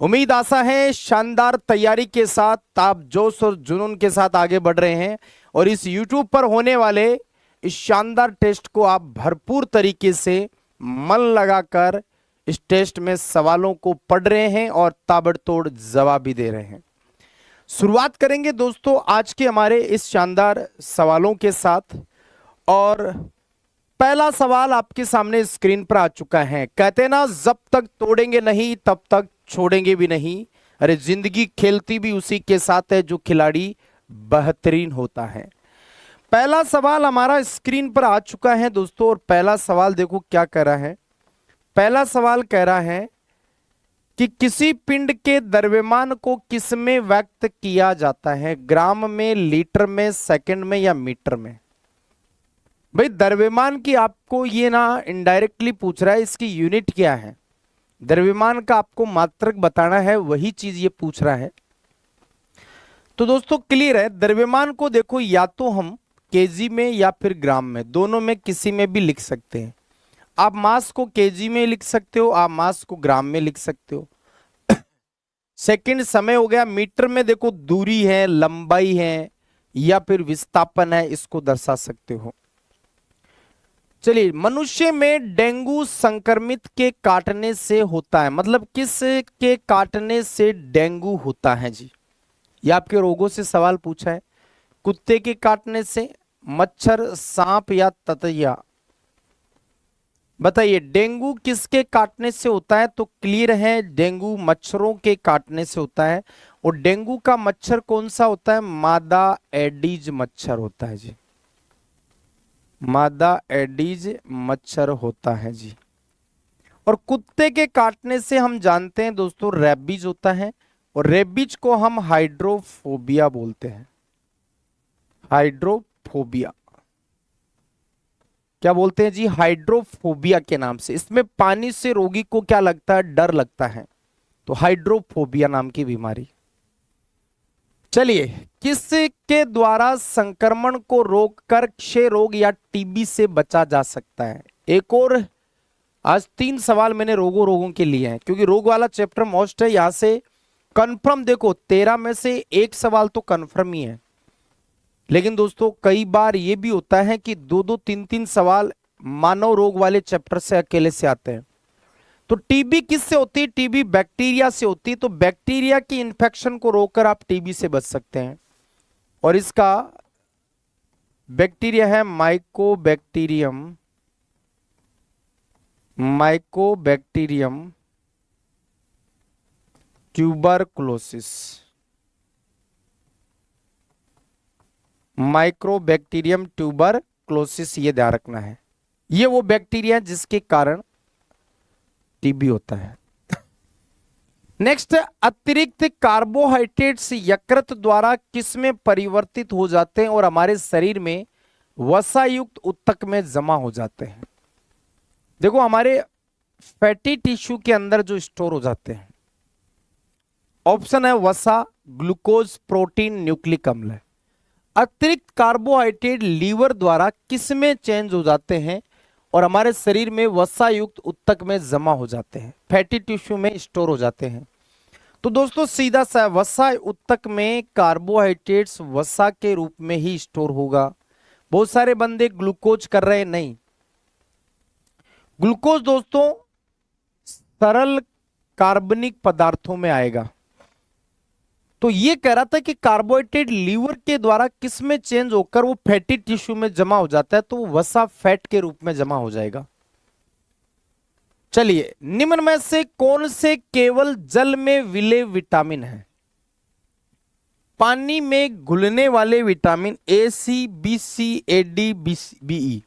उम्मीद आशा है शानदार तैयारी के साथ आप जोश और जुनून के साथ आगे बढ़ रहे हैं और इस यूट्यूब पर होने वाले इस शानदार टेस्ट को आप भरपूर तरीके से मन लगाकर इस टेस्ट में सवालों को पढ़ रहे हैं और ताबड़तोड़ जवाब भी दे रहे हैं। शुरुआत करेंगे दोस्तों आज के हमारे इस शानदार सवालों के साथ। और पहला सवाल आपके सामने स्क्रीन पर आ चुका है। कहते ना, जब तक तोड़ेंगे नहीं तब तक छोड़ेंगे भी नहीं। अरे जिंदगी खेलती भी उसी के साथ है जो खिलाड़ी बेहतरीन होता है। पहला सवाल हमारा स्क्रीन पर आ चुका है दोस्तों, और पहला सवाल देखो क्या कह रहा है। पहला सवाल कह रहा है कि किसी पिंड के द्रव्यमान को किस में व्यक्त किया जाता है? ग्राम में, लीटर में, सेकंड में या मीटर में? भाई द्रव्यमान की आपको ये ना इनडायरेक्टली पूछ रहा है, इसकी यूनिट क्या है। द्रव्यमान का आपको मात्रक बताना है, वही चीज ये पूछ रहा है। तो दोस्तों क्लियर है, द्रव्यमान को देखो या तो हम केजी में या फिर ग्राम में, दोनों में किसी में भी लिख सकते हैं। आप मास को केजी में लिख सकते हो, आप मास को ग्राम में लिख सकते हो। सेकंड समय हो गया। मीटर में देखो दूरी है, लंबाई है या फिर विस्थापन है, इसको दर्शा सकते हो। चलिए, मनुष्य में डेंगू संक्रमित के काटने से होता है, मतलब किस के काटने से डेंगू होता है जी? ये आपके रोगों से सवाल पूछा है। कुत्ते के काटने से, मच्छर, सांप या ततैया? बताइए डेंगू किसके काटने से होता है? तो क्लियर है, डेंगू मच्छरों के काटने से होता है। और डेंगू का मच्छर कौन सा होता है? मादा एडीज मच्छर होता है जी, मादा एडीज मच्छर होता है जी। और कुत्ते के काटने से हम जानते हैं दोस्तों रेबीज होता है, और रेबीज को हम हाइड्रोफोबिया बोलते हैं। हाइड्रोफोबिया क्या बोलते हैं जी? हाइड्रोफोबिया के नाम से। इसमें पानी से रोगी को क्या लगता है? डर लगता है, तो हाइड्रोफोबिया नाम की बीमारी। चलिए, किसके द्वारा संक्रमण को रोककर क्षय रोग या टीबी से बचा जा सकता है? एक और, आज 3 सवाल मैंने रोगों के लिए हैं, क्योंकि रोग वाला चैप्टर मोस्ट है। यहां से कंफर्म देखो 13 में से 1 सवाल तो कंफर्म ही है। लेकिन दोस्तों कई बार ये भी होता है कि 2-2, 3-3 सवाल मानव रोग वाले चैप्टर से अकेले से आते हैं। तो टीबी किससे होती है? टीबी बैक्टीरिया से होती है। तो बैक्टीरिया की इन्फेक्शन को रोककर आप टीबी से बच सकते हैं। और इसका बैक्टीरिया है Mycobacterium, Mycobacterium tuberculosis. Mycobacterium tuberculosis, ये ध्यान रखना है। ये वो बैक्टीरिया जिसके कारण टीबी होता है। नेक्स्ट, अतिरिक्त कार्बोहाइड्रेट्स यकृत द्वारा किसमें परिवर्तित हो जाते हैं और हमारे शरीर में वसायुक्त ऊतक में जमा हो जाते हैं? देखो, हमारे फैटी टिश्यू के अंदर जो स्टोर हो जाते हैं, ऑप्शन है वसा, ग्लूकोज, प्रोटीन, न्यूक्लिक अम्ल है। अतिरिक्त कार्बोहाइड्रेट लीवर द्वारा किसमें चेंज हो जाते हैं और हमारे शरीर में वसायुक्त ऊतक में जमा हो जाते हैं, फैटी टिश्यू में स्टोर हो जाते हैं? तो दोस्तों सीधा सा, वसा ऊतक में कार्बोहाइड्रेट्स वसा के रूप में ही स्टोर होगा। बहुत सारे बंदे ग्लूकोज कर रहे हैं, नहीं। ग्लूकोज दोस्तों सरल कार्बनिक पदार्थों में आएगा। तो ये कह रहा था कि कार्बोहाइड्रेट लीवर के द्वारा किस में चेंज होकर वो फैटी टिश्यू में जमा हो जाता है, तो वो वसा फैट के रूप में जमा हो जाएगा। चलिए, निम्न में से कौन से केवल जल में विलेय विटामिन है? पानी में घुलने वाले vitamin A, C, B, C, A, D, B, E.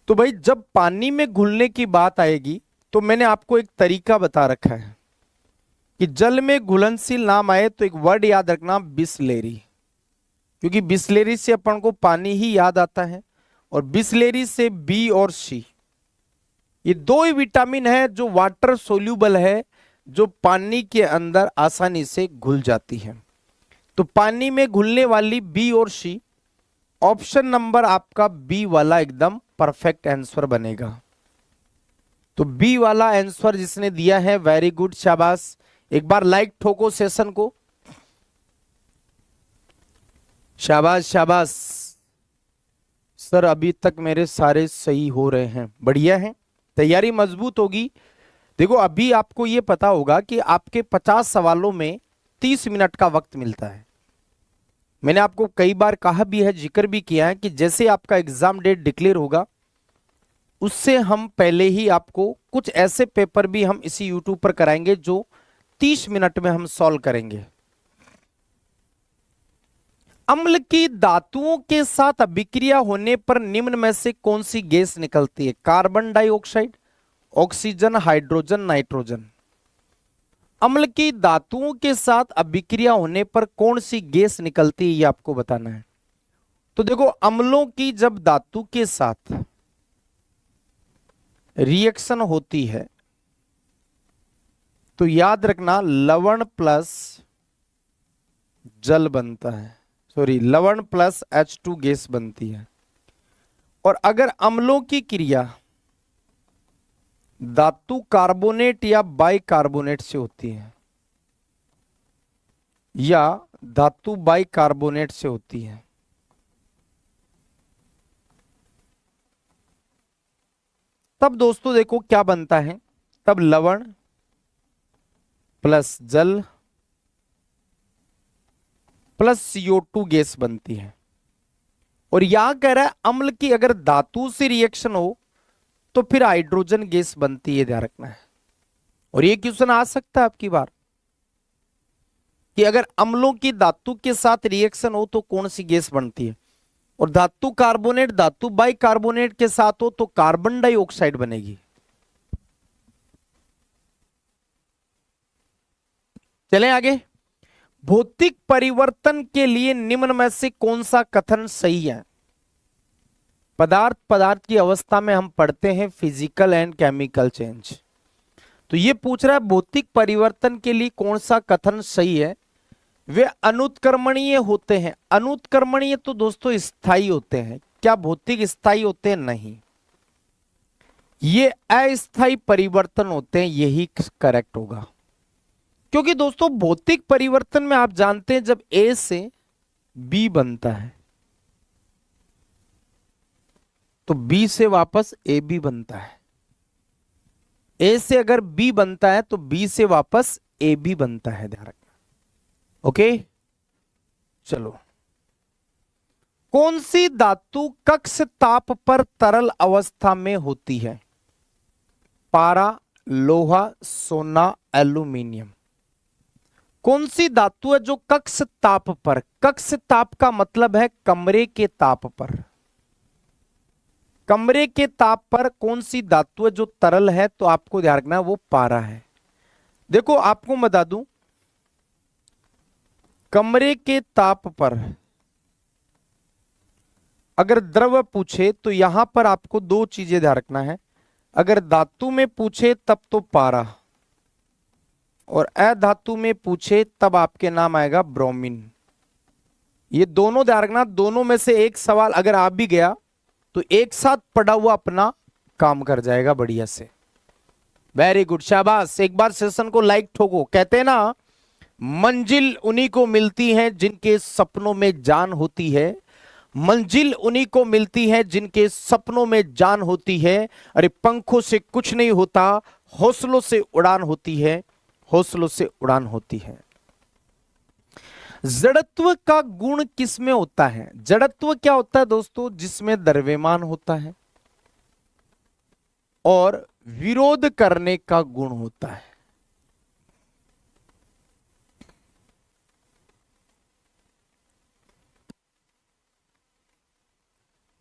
तो भाई जब पानी में घुलने की बात आएगी तो मैंने आपको एक तरीका बता रखा है कि जल में घुलनशील नाम आए तो एक वर्ड याद रखना, बिसलेरी, क्योंकि बिसलेरी से अपन को पानी ही याद आता है और बिसलेरी से बी और सी, ये दो ही विटामिन है जो वाटर सोल्यूबल है, जो पानी के अंदर आसानी से घुल जाती है। तो पानी में घुलने वाली बी और सी, ऑप्शन नंबर आपका बी वाला एकदम परफेक्ट आंसर बनेगा। तो बी वाला आंसर जिसने दिया है, वेरी गुड, शाबाश। एक बार लाइक ठोको सेशन को, शाबाश शाबाश। सर अभी तक मेरे सारे सही हो रहे हैं, बढ़िया है, तैयारी मजबूत होगी। देखो अभी आपको ये पता होगा कि आपके 50 सवालों में 30 मिनट का वक्त मिलता है। मैंने आपको कई बार कहा भी है, जिक्र भी किया है कि जैसे आपका एग्जाम डेट डिक्लेयर होगा उससे हम पहले ही आपको कुछ ऐसे पेपर भी हम इसी यूट्यूब पर कराएंगे जो 30 मिनट में हम सॉल्व करेंगे। अम्ल की धातुओं के साथ अभिक्रिया होने पर निम्न में से कौन सी गैस निकलती है? Carbon dioxide, oxygen, hydrogen, nitrogen. अम्ल की धातुओं के साथ अभिक्रिया होने पर कौन सी गैस निकलती है, ये आपको बताना है। तो देखो, अम्लों की जब धातु के साथ रिएक्शन होती है तो याद रखना लवण प्लस जल बनता है, सॉरी लवण प्लस H2 गैस बनती है। और अगर अम्लों की क्रिया धातु कार्बोनेट या बाइकार्बोनेट से होती है या धातु बाइकार्बोनेट से होती है, तब दोस्तों देखो क्या बनता है, तब लवण प्लस जल प्लस CO2 गैस बनती है। और यहां कह रहा है अम्ल की अगर धातु से रिएक्शन हो तो फिर हाइड्रोजन गैस बनती है, ध्यान रखना है। और ये क्वेश्चन आ सकता है आपकी बार कि अगर अम्लों की धातु के साथ रिएक्शन हो तो कौन सी गैस बनती है, और धातु कार्बोनेट धातु बाइकार्बोनेट के साथ हो तो कार्बन डाइऑक्साइड बनेगी। चलें आगे। भौतिक परिवर्तन के लिए निम्न में से कौन सा कथन सही है? पदार्थ की अवस्था में हम पढ़ते हैं फिजिकल एंड केमिकल चेंज। तो ये पूछ रहा है भौतिक परिवर्तन के लिए कौन सा कथन सही है? वे अनुत्क्रमणीय होते हैं। अनुत्क्रमणीय तो दोस्तों स्थायी होते हैं। क्या भौतिक स्थायी होते हैं? नहीं, ये अस्थायी परिवर्तन होते हैं, यही करेक्ट होगा। क्योंकि दोस्तों भौतिक परिवर्तन में आप जानते हैं जब A से B बनता है तो B से वापस AB बनता है, A से अगर B बनता है तो B से वापस AB बनता है, ध्यान रखना। ओके, चलो। कौन सी धातु कक्ष ताप पर तरल अवस्था में होती है? पारा, लोहा, सोना, एल्यूमिनियम। कौन सी धातु है जो कक्ष ताप पर, कक्ष ताप का मतलब है कमरे के ताप पर, कमरे के ताप पर कौन सी धातु है जो तरल है, तो आपको ध्यान रखना है वो पारा है। देखो आपको बता दूं, कमरे के ताप पर अगर द्रव पूछे तो यहां पर आपको दो चीजें ध्यान रखना है। अगर धातु में पूछे तब तो पारा, और अधातु में पूछे तब आपके नाम आएगा ब्रोमीन। ये दोनों ध्यान रखना, दोनों में से एक सवाल अगर आ भी गया तो एक साथ पढ़ा हुआ अपना काम कर जाएगा बढ़िया से। वेरी गुड, शाबाश। एक बार सेशन को लाइक ठोको। कहते हैं ना, मंजिल उन्हीं को मिलती है जिनके सपनों में जान होती है, मंजिल उन्हीं को मिलती है जिनके सपनों में जान होती है। अरे पंखों से कुछ नहीं होता, हौसलों से उड़ान होती है, हौसलों से उड़ान होती है। जड़त्व का गुण किसमें होता है? जड़त्व क्या होता है दोस्तों? जिसमें द्रव्यमान होता है और विरोध करने का गुण होता है।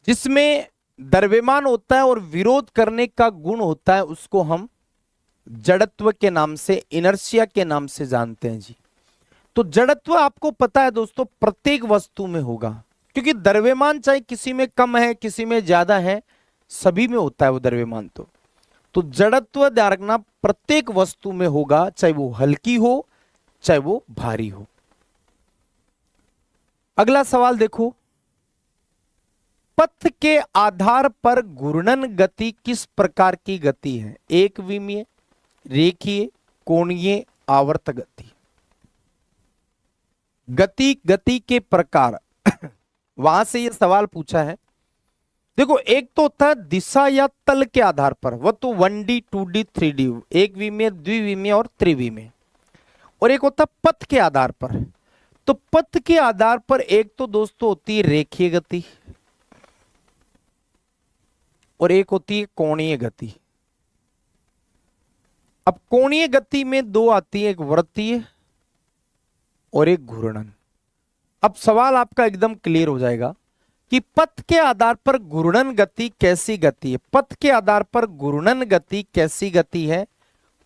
जिसमें द्रव्यमान होता है और विरोध करने का गुण होता है, उसको हम जड़त्व के नाम से, इनर्शिया के नाम से जानते हैं जी। तो जड़त्व आपको पता है दोस्तों प्रत्येक वस्तु में होगा, क्योंकि द्रव्यमान चाहे किसी में कम है किसी में ज्यादा है, सभी में होता है वो द्रव्यमान। तो जड़त्व ध्यान रखना प्रत्येक वस्तु में होगा, चाहे वो हल्की हो चाहे वो भारी हो। अगला सवाल देखो, पथ के आधार पर घूर्णन गति किस प्रकार की गति है? एक विमीय, रेखीय, कोणीय, आवर्त गति। गति के प्रकार वहां से ये सवाल पूछा है। देखो एक तो होता है दिशा या तल के आधार पर, वह तो 1D 2D 3D, एक विमीय, द्विविमीय और त्रिविमीय। और एक होता है पथ के आधार पर। तो पथ के आधार पर एक तो दोस्तों होती है रेखीय गति और एक होती है कोणीय गति। अब कोणीय गति में दो आती है, एक वृत्तीय और एक घूर्णन। अब सवाल आपका एकदम क्लियर हो जाएगा कि पथ के आधार पर घूर्णन गति कैसी गति है। पथ के आधार पर घूर्णन गति कैसी गति है?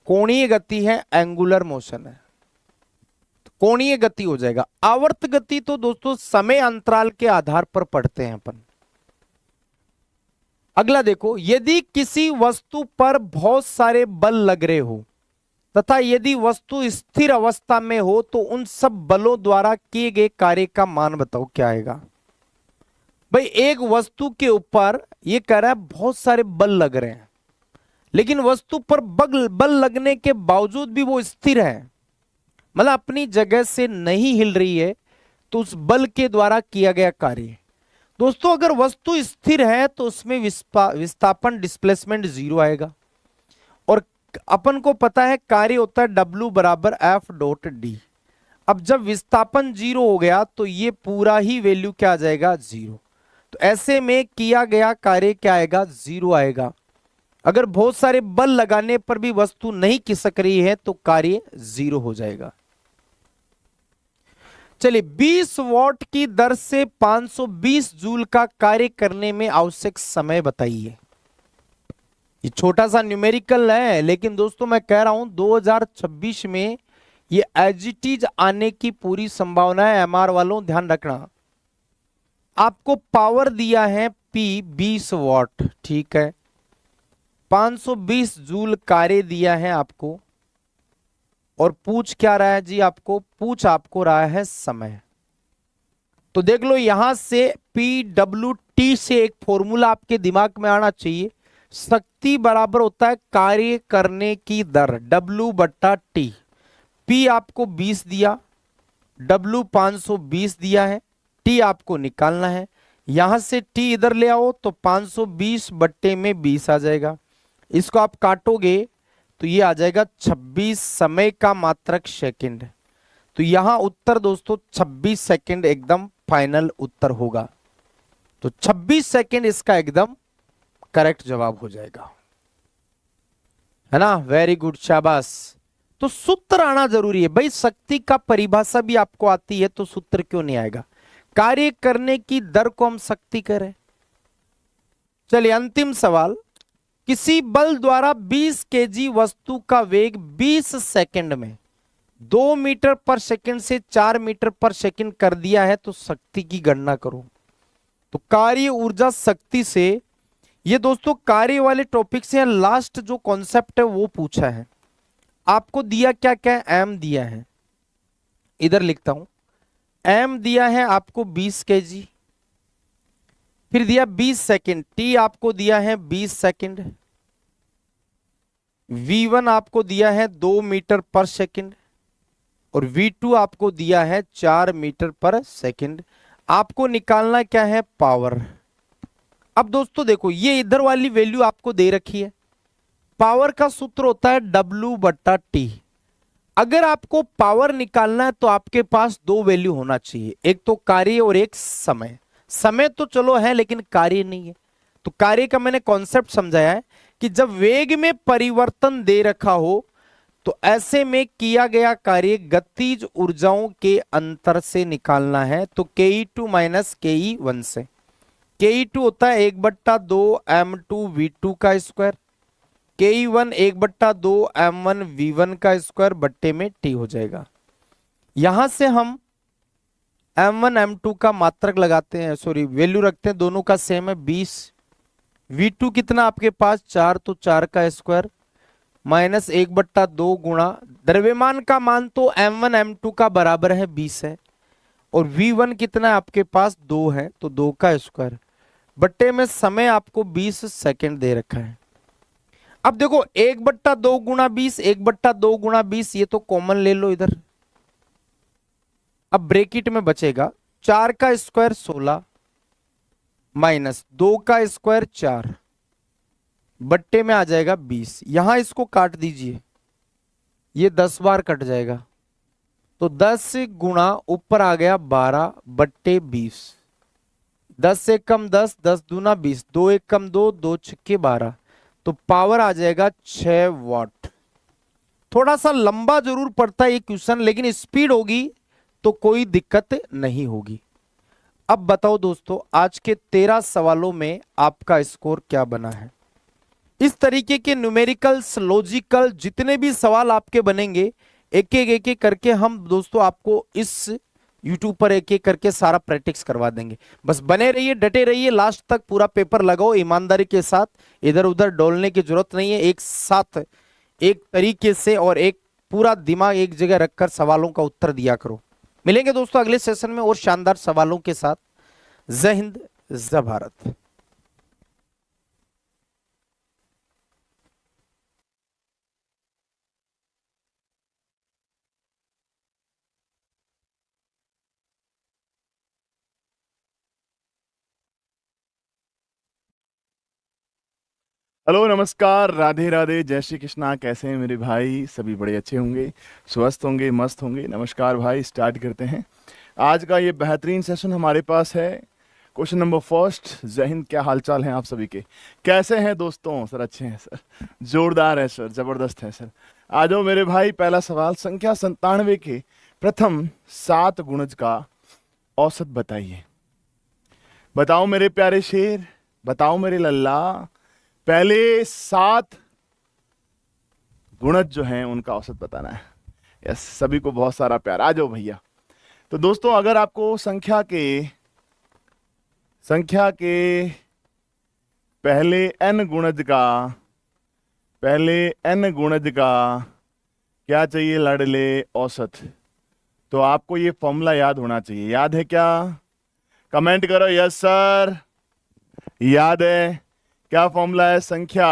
कोणीय गति है, एंगुलर मोशन है, तो कोणीय गति हो जाएगा। आवर्त गति तो दोस्तों समय अंतराल के आधार पर पढ़ते हैं अपन। अगला देखो, यदि किसी वस्तु पर बहुत सारे बल लग रहे हो तथा यदि वस्तु स्थिर अवस्था में हो तो उन सब बलों द्वारा किए गए कार्य का मान बताओ, क्या आएगा? भाई एक वस्तु के ऊपर ये कह रहा है बहुत सारे बल लग रहे हैं, लेकिन वस्तु पर बल लगने के बावजूद भी वो स्थिर है, मतलब अपनी जगह से नहीं हिल रही है, तो उस बल के द्वारा किया गया कार्य। दोस्तों अगर वस्तु स्थिर है तो उसमें विस्थापन डिस्प्लेसमेंट 0 आएगा, और अपन को पता है कार्य होता है W बराबर F.D। अब जब विस्थापन 0 हो गया तो ये पूरा ही वैल्यू क्या आ जाएगा? 0। तो ऐसे में किया गया कार्य क्या आएगा? 0 आएगा। अगर बहुत सारे बल लगाने पर भी वस्तु नहीं खिसक रही है तो कार्य 0 हो जाएगा। चलिए, 20 वॉट की दर से 520 जूल का कार्य करने में आवश्यक समय बताइए। ये छोटा सा न्यूमेरिकल है, लेकिन दोस्तों मैं कह रहा हूं 2026 में ये एज इट इज आने की पूरी संभावना है। MR वालों ध्यान रखना, आपको पावर दिया है P 20 वॉट, ठीक है, 520 जूल कार्य दिया है आपको, और पूछ क्या रहा है जी? आपको पूछ आपको रहा है समय। तो देख लो यहां से PWT से एक फॉर्मूला आपके दिमाग में आना चाहिए। शक्ति बराबर होता है कार्य करने की दर, W/T। P आपको 20 दिया, W 520 दिया है, T आपको निकालना है। यहां से T इधर ले आओ तो 520/20 आ जाएगा। इसको आप काटोगे तो ये आ जाएगा 26 समय का मात्रक सेकंड। तो यहां उत्तर दोस्तों 26 सेकंड एकदम फाइनल उत्तर होगा। तो 26 सेकंड इसका एकदम करेक्ट जवाब हो जाएगा, है ना? वेरी गुड, शाबाश। तो सूत्र आना जरूरी है भाई। शक्ति का परिभाषा भी आपको आती है तो सूत्र क्यों नहीं आएगा। कार्य करने की दर को हम शक्ति करें। चलिए अंतिम सवाल, किसी बल द्वारा 20 केजी वस्तु का वेग 20 सेकंड में 2 मीटर पर सेकंड से 4 मीटर पर सेकंड कर दिया है तो शक्ति की गणना करो। तो कार्य ऊर्जा शक्ति से, ये दोस्तों कार्य वाले टॉपिक से लास्ट जो कॉन्सेप्ट है वो पूछा है। आपको दिया क्या क्या, एम दिया है, इधर लिखता हूं, एम दिया है आपको 20 केजी, फिर दिया 20 सेकंड, टी आपको दिया है 20 सेकंड, V1 आपको दिया है 2 मीटर पर सेकंड और V2 आपको दिया है 4 मीटर पर सेकंड। आपको निकालना क्या है, पावर। अब दोस्तों देखो ये इधर वाली वैल्यू आपको दे रखी है। पावर का सूत्र होता है W/T। अगर आपको पावर निकालना है तो आपके पास दो वैल्यू होना चाहिए, एक तो कार्य और एक समय। समय तो चलो है लेकिन कार्य नहीं है। तो कार्य का मैंने कॉन्सेप्ट समझाया है कि जब वेग में परिवर्तन दे रखा हो तो ऐसे में किया गया कार्य गतिज ऊर्जाओं के अंतर से निकालना है। तो Ke2 माइनस Ke1 से, Ke2 होता है 1/2 m2 v2 का स्क्वायर, Ke1 1/2 m1 v1 का स्क्वायर बट्टे में t हो जाएगा। यहां से हम m1 m2 का मात्रक लगाते हैं, सॉरी वैल्यू रखते हैं, दोनों का सेम है 20। v2 कितना आपके पास 4, तो 4 का स्क्वायर माइनस 1/2 गुणा द्रव्यमान का मान तो m1 m2 का बराबर है 20 है और v1 कितना है आपके पास 2 है तो 2 का स्क्वायर बट्टे में समय आपको 20 सेकंड दे रखा है। अब देखो 1/2 गुणा 20, 1/2 गुणा 20 ये तो कॉमन ले लो इधर। अब ब्रैकेट में बचेगा 4 का स्क्वायर 16 माइनस 2 का स्क्वायर 4 बट्टे में आ जाएगा 20। यहां इसको काट दीजिए, ये 10 बार कट जाएगा तो 10 गुणा ऊपर आ गया 12 बट्टे 20। 10 से कम 10, 10 दूना 20, 2 एक कम 2, 2 छक्के 12, तो पावर आ जाएगा 6 वाट। थोड़ा सा लंबा जरूर पड़ता है ये क्वेश्चन, लेकिन स्पीड होगी तो कोई दिक्कत नहीं होगी। अब बताओ दोस्तों आज के 13 सवालों में आपका स्कोर क्या बना है। इस तरीके के न्यूमेरिकल्स, लॉजिकल जितने भी सवाल आपके बनेंगे एक एक करके हम दोस्तों आपको इस YouTube पर एक एक करके सारा प्रैक्टिस करवा देंगे। बस बने रहिए, डटे रहिए, लास्ट तक पूरा पेपर लगाओ ईमानदारी के साथ, इधर उधर डोलने की जरूरत नहीं है। एक साथ एक तरीके से और एक पूरा दिमाग एक जगह रखकर सवालों का उत्तर दिया करो। मिलेंगे दोस्तों अगले सेशन में और शानदार सवालों के साथ। जय हिंद, जय भारत। हेलो, नमस्कार, राधे राधे, जय श्री कृष्णा। कैसे हैं मेरे भाई? सभी बड़े अच्छे होंगे, स्वस्थ होंगे, मस्त होंगे। नमस्कार भाई, स्टार्ट करते हैं आज का ये बेहतरीन सेशन। हमारे पास है क्वेश्चन नंबर फर्स्ट। जय हिंद, क्या हालचाल हैं आप सभी के? कैसे हैं दोस्तों? सर अच्छे हैं सर, जोरदार है सर, जबरदस्त है सर। आ जाओ मेरे भाई, पहला सवाल, संख्या 97 के प्रथम 7 गुणज का औसत बताइए। बताओ मेरे प्यारे शेर, बताओ मेरे लल्ला, पहले 7 गुणज जो हैं उनका औसत बताना है। यस, सभी को बहुत सारा प्यार। आ जाओ भैया। तो दोस्तों अगर आपको संख्या के पहले n गुणज का क्या चाहिए लाडले? औसत। तो आपको ये फॉर्मूला याद होना चाहिए। याद है क्या? कमेंट करो यस सर, याद है। क्या फॉर्मूला है? संख्या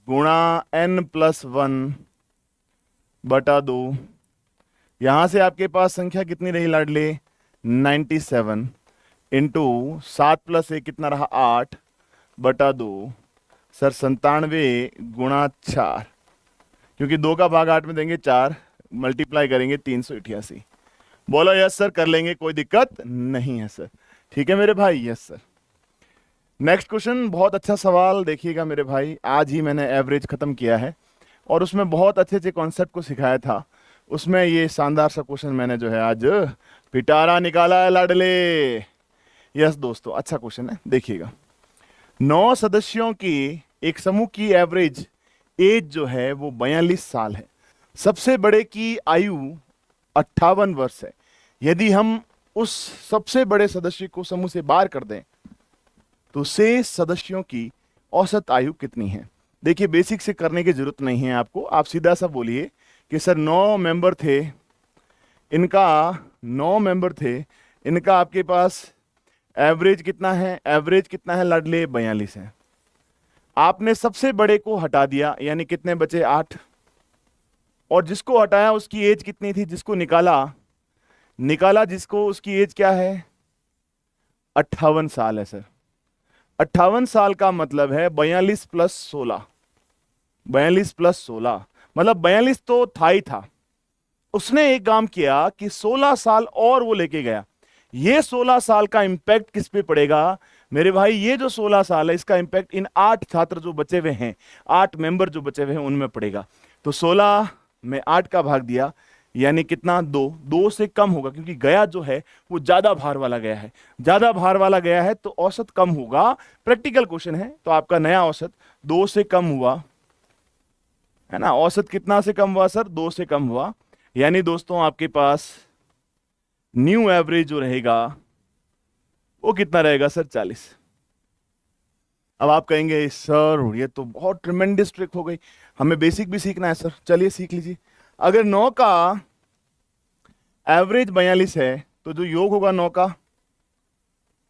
गुणा n+1/2। यहां से आपके पास संख्या कितनी रही लाडले? 97 इंटू 7 + 1 कितना रहा? 8/2। सर 97 गुणा 4, क्योंकि 2 का भाग 8 में देंगे 4, मल्टीप्लाई करेंगे 388। बोलो यस सर, कर लेंगे, कोई दिक्कत नहीं है सर। ठीक है मेरे भाई? Yes sir. नेक्स्ट क्वेश्चन, बहुत अच्छा सवाल। देखिएगा मेरे भाई, आज ही मैंने एवरेज खत्म किया है और उसमें बहुत अच्छे अच्छे कॉन्सेप्ट को सिखाया था। उसमें ये शानदार सा क्वेश्चन मैंने जो है आज पिटारा निकाला है लाडले। यस दोस्तों, अच्छा क्वेश्चन है, देखिएगा। 9 सदस्यों की एक समूह की एवरेज एज जो है वो 42 साल है। सबसे बड़े की आयु 58 वर्ष है। यदि हम उस सबसे बड़े सदस्य को समूह से बाहर कर दें तो शेष सदस्यों की औसत आयु कितनी है? देखिए, बेसिक से करने की जरूरत नहीं है आपको, आप सीधा सा बोलिए कि सर 9 मेंबर थे, इनका 9 मेंबर थे, इनका आपके पास एवरेज कितना है? एवरेज कितना है लाडले? 42 है। आपने सबसे बड़े को हटा दिया, यानी कितने बचे? 8। और जिसको हटाया उसकी एज कितनी थी? जिसको निकाला जिसको, उसकी एज क्या है? 58 साल है सर। 58 साल का मतलब है 42 प्लस 16, 42 प्लस 16 मतलब 42 तो था ही था। उसने एक काम किया कि 16 साल और वो लेके गया। ये 16 साल का इंपैक्ट किस पे पड़ेगा मेरे भाई? ये जो 16 साल है इसका इंपैक्ट इन 8 छात्र जो बचे हुए हैं, 8 मेंबर जो बचे हुए हैं उनमें पड़ेगा। तो 16 में 8 का भाग दिया, यानी कितना? 2 से कम होगा, क्योंकि गया जो है वो ज्यादा भार वाला गया है। ज्यादा भार वाला गया है तो औसत कम होगा। प्रैक्टिकल क्वेश्चन है, तो आपका नया औसत 2 से कम हुआ है ना। औसत कितना से कम हुआ सर? 2 से कम हुआ। यानी दोस्तों आपके पास न्यू एवरेज जो रहेगा वो कितना रहेगा सर? 40। अब आप कहेंगे सर ये तो बहुत ट्रिमेंडस ट्रिक हो गई, हमें बेसिक भी सीखना है सर। चलिए सीख लीजिए। अगर 9 का एवरेज 42 है तो जो योग होगा 9 का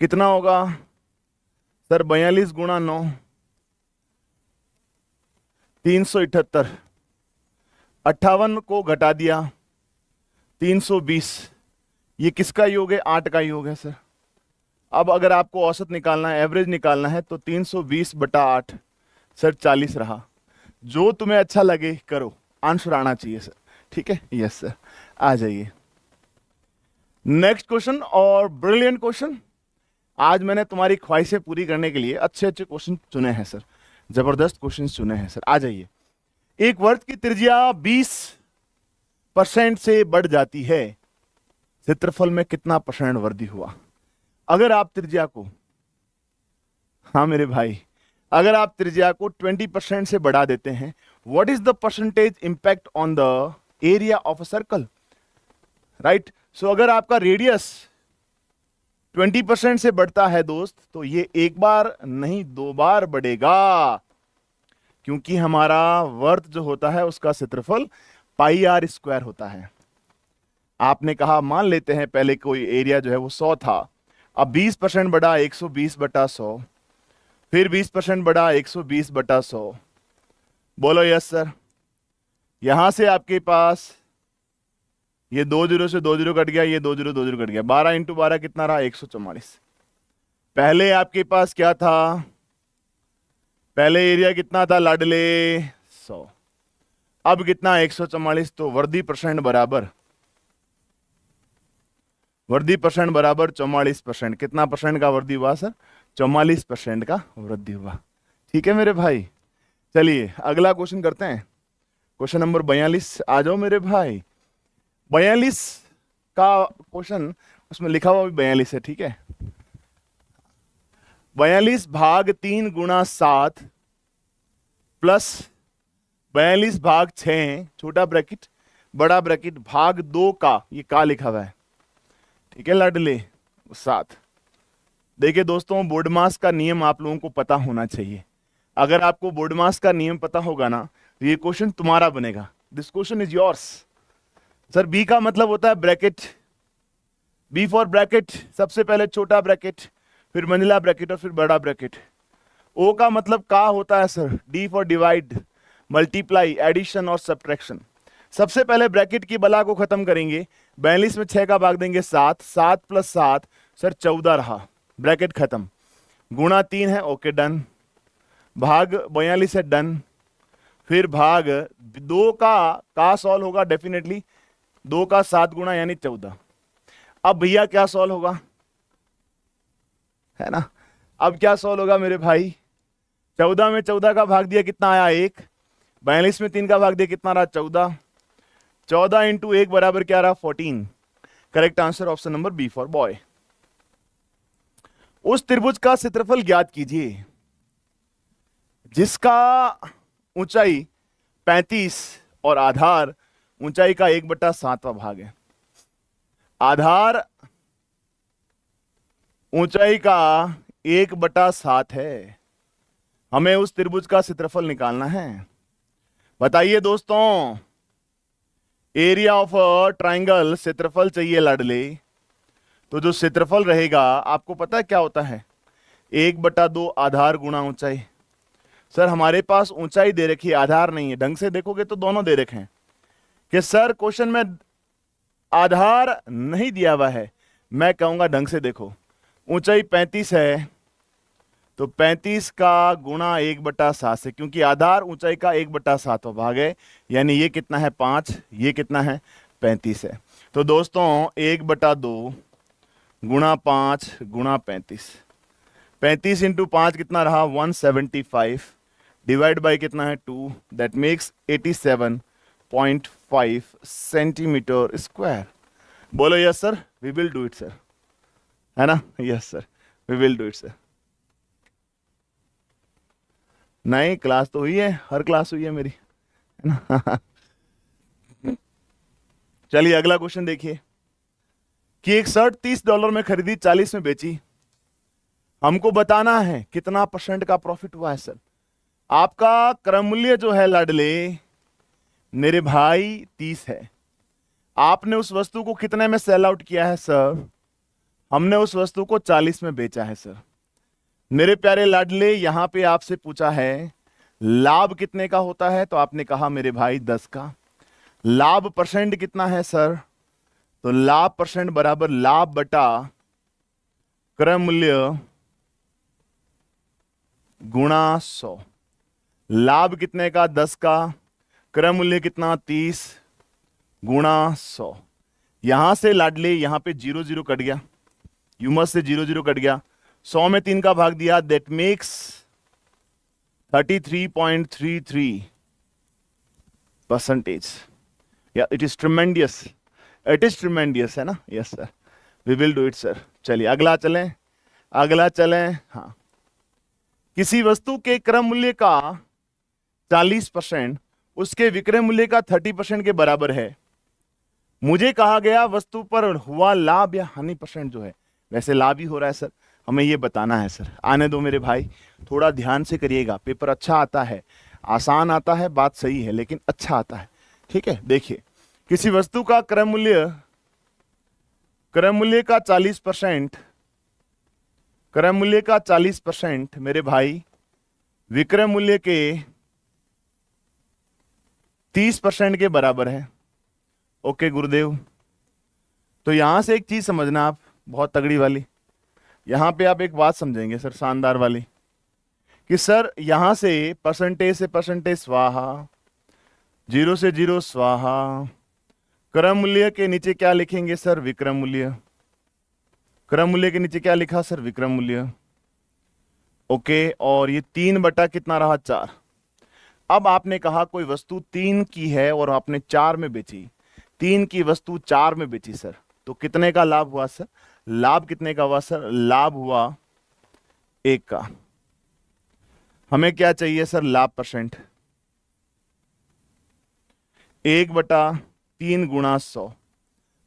कितना होगा सर? 42 गुणा 9, 378। 58 को घटा दिया, 320। ये किसका योग है? 8 का योग है सर। अब अगर आपको औसत निकालना है, एवरेज निकालना है, तो 320 बटा 8 सर 40 रहा। जो तुम्हें अच्छा लगे करो, आंसर आना चाहिए सर। ठीक है? Yes sir. आ जाइए नेक्स्ट क्वेश्चन, और ब्रिलियंट क्वेश्चन। आज मैंने तुम्हारी ख्वाहिशें पूरी करने के लिए अच्छे अच्छे क्वेश्चन चुने हैं सर, जबरदस्त क्वेश्चन चुने हैं सर। आ जाइए। एक वर्ग की त्रिज्या 20% से बढ़ जाती है, क्षेत्रफल में कितना % वृद्धि हुआ? अगर आप त्रिज्या को, हाँ मेरे भाई, अगर आप त्रिज्या को 20% से बढ़ा देते हैं, what is the percentage impact on the area of a circle? Right. So अगर आपका रेडियस 20% से बढ़ता है दोस्त, तो ये एक बार नहीं 2 बार बढ़ेगा, क्योंकि हमारा वर्त जो होता है उसका क्षेत्रफल πr² होता है। आपने कहा, मान लेते हैं पहले कोई एरिया जो है वो 100 था, अब 20% बढ़ा 120 बटा 100, फिर 20% बढ़ा 120 बटा 100। बोलो यस सर। यहां से आपके पास ये 2 0 से 2 0 कट गया, ये 2 0 2 0 कट गया। 12 × 12 कितना रहा? 144। पहले आपके पास क्या था? पहले एरिया कितना था लाडले? 100। अब कितना? 144। तो वृद्धि % बराबर, वृद्धि % बराबर 44%। कितना % का वृद्धि हुआ सर? 44% का वृद्धि हुआ। ठीक है मेरे भाई। चलिए अगला क्वेश्चन करते हैं। क्वेश्चन नंबर 42 आ जाओ मेरे भाई। 42 का क्वेश्चन, उसमें लिखा हुआ भी 42 है। ठीक है? 42 भाग 3 गुणा 7 प्लस 42 भाग 6 छोटा ब्रैकेट बड़ा ब्रैकेट भाग 2 का, ये का लिखा हुआ है। ठीक है लाडले? 7। देखिए दोस्तों, बोर्ड मास का नियम आप लोगों को पता होना चाहिए। अगर आपको बोर्ड मास का नियम पता होगा ना, तो ये क्वेश्चन तुम्हारा बनेगा। This question is yours. Sir B का मतलब होता है ब्रैकेट, बी फॉर ब्रैकेट, सबसे पहले छोटा ब्रैकेट, फिर मंजिला ब्रैकेट और फिर बड़ा ब्रैकेट। ओ का मतलब का होता है sir, D for divide, multiply, addition और सब्ट्रैक्शन। सबसे पहले ब्रैकेट की बला को खत्म करेंगे। 42 में 6 का भाग देंगे 7, 7 प्लस 7 सर 14 रहा, ब्रैकेट खत्म। गुणा 3 है, ओके डन। भाग 42 है, डन। फिर भाग 2 का सॉल्व होगा डेफिनेटली, 2 का 7 गुणा यानी 14। अब भैया क्या सॉल्व होगा, है ना? अब क्या सॉल्व होगा मेरे भाई? 14 में 14 का भाग दिया, कितना आया? 1। 42 में 3 का भाग दिया कितना रहा 14, 14 इंटू 1 बराबर क्या रहा 14। Correct answer option number B for boy. उस त्रिभुज का क्षेत्रफल ज्ञात कीजिए जिसका ऊंचाई 35 और आधार ऊंचाई का 1/7वां भाग है। आधार ऊंचाई का 1/7 है, हमें उस त्रिभुज का क्षेत्रफल निकालना है। बताइए दोस्तों, एरिया ऑफ अ ट्राइंगल क्षेत्रफल चाहिए लाडले, तो जो क्षेत्रफल रहेगा आपको पता है क्या होता है 1/2 आधार गुणा ऊंचाई। सर हमारे पास ऊंचाई दे रखी है, आधार नहीं है। ढंग से देखोगे तो दोनों दे रखे हैं कि सर क्वेश्चन में आधार नहीं दिया हुआ है। मैं कहूंगा ढंग से देखो, ऊंचाई 35 है तो 35 का गुणा 1/7 से, क्योंकि आधार ऊंचाई का 1/7वां भाग है, यानी ये कितना है 5, ये कितना है 35 है। तो दोस्तों 1/2 गुणा 5 गुणा 35, 35 इंटू 5 कितना रहा 175, डिवाइड बाई कितना है 2, दैट मेक्स 87.5 सेंटीमीटर स्क्वायर। बोलो yes sir, we will do it sir, है ना? Yes sir, we will do it sir. नहीं, क्लास तो हुई है, हर क्लास हुई है मेरी, है ना? चलिए अगला क्वेश्चन देखिए कि एक शर्ट $30 में खरीदी, 40 में बेची, हमको बताना है कितना % का प्रॉफिट हुआ है। सर आपका क्रम मूल्य जो है लाडले मेरे भाई 30 है, आपने उस वस्तु को कितने में सेल आउट किया है? सर हमने उस वस्तु को 40 में बेचा है। सर मेरे प्यारे लाडले, यहां पे आपसे पूछा है लाभ कितने का होता है, तो आपने कहा मेरे भाई 10 का। लाभ % कितना है सर? तो लाभ % बराबर लाभ बटा क्रय मूल्य गुणा 100। लाभ कितने का? 10 का। क्रय मूल्य कितना? 30 गुणा 100। यहां से लाडले यहां पे 0 0 कट गया, यूमस से 0 0 कट गया, 100 में 3 का भाग दिया, दैट मेक्स 33.33%। या it is tremendous, it is tremendous, है ना? Yes sir, we will do it sir. चलिए अगला चलें, अगला चलें। हाँ, किसी वस्तु के क्रय मूल्य का 40% उसके विक्रय मूल्य का 30% के बराबर है। मुझे कहा गया वस्तु पर हुआ लाभ या हानि % जो है, वैसे लाभ ही हो रहा है सर, हमें ये बताना है। सर आने दो मेरे भाई, थोड़ा ध्यान से करिएगा, पेपर अच्छा आता है, आसान आता है, बात सही है, लेकिन अच्छा आता है, ठीक है? देखिए, किसी वस्तु का क्रय मूल्य का 40%, क्रय मूल्य का 40% मेरे भाई विक्रय मूल्य के 30% के बराबर है। ओके गुरुदेव, तो यहां से एक चीज समझना आप, बहुत तगड़ी वाली, यहां पे आप एक बात समझेंगे सर, शानदार वाली, कि सर यहां से परसेंटेज स्वाहा, 0 से 0 स्वाहा, क्रय मूल्य के नीचे क्या लिखेंगे सर? विक्रय मूल्य। क्रय मूल्य के नीचे क्या लिखा सर? विक्रय मूल्य। ओके, और ये 3 बटा कितना रहा? 4। अब आपने कहा कोई वस्तु 3 की है और आपने 4 में बेची, 3 की वस्तु 4 में बेची सर, तो कितने का लाभ हुआ सर? लाभ कितने का हुआ सर? लाभ हुआ 1 का। हमें क्या चाहिए सर? लाभ %। 1/3 गुणा 100,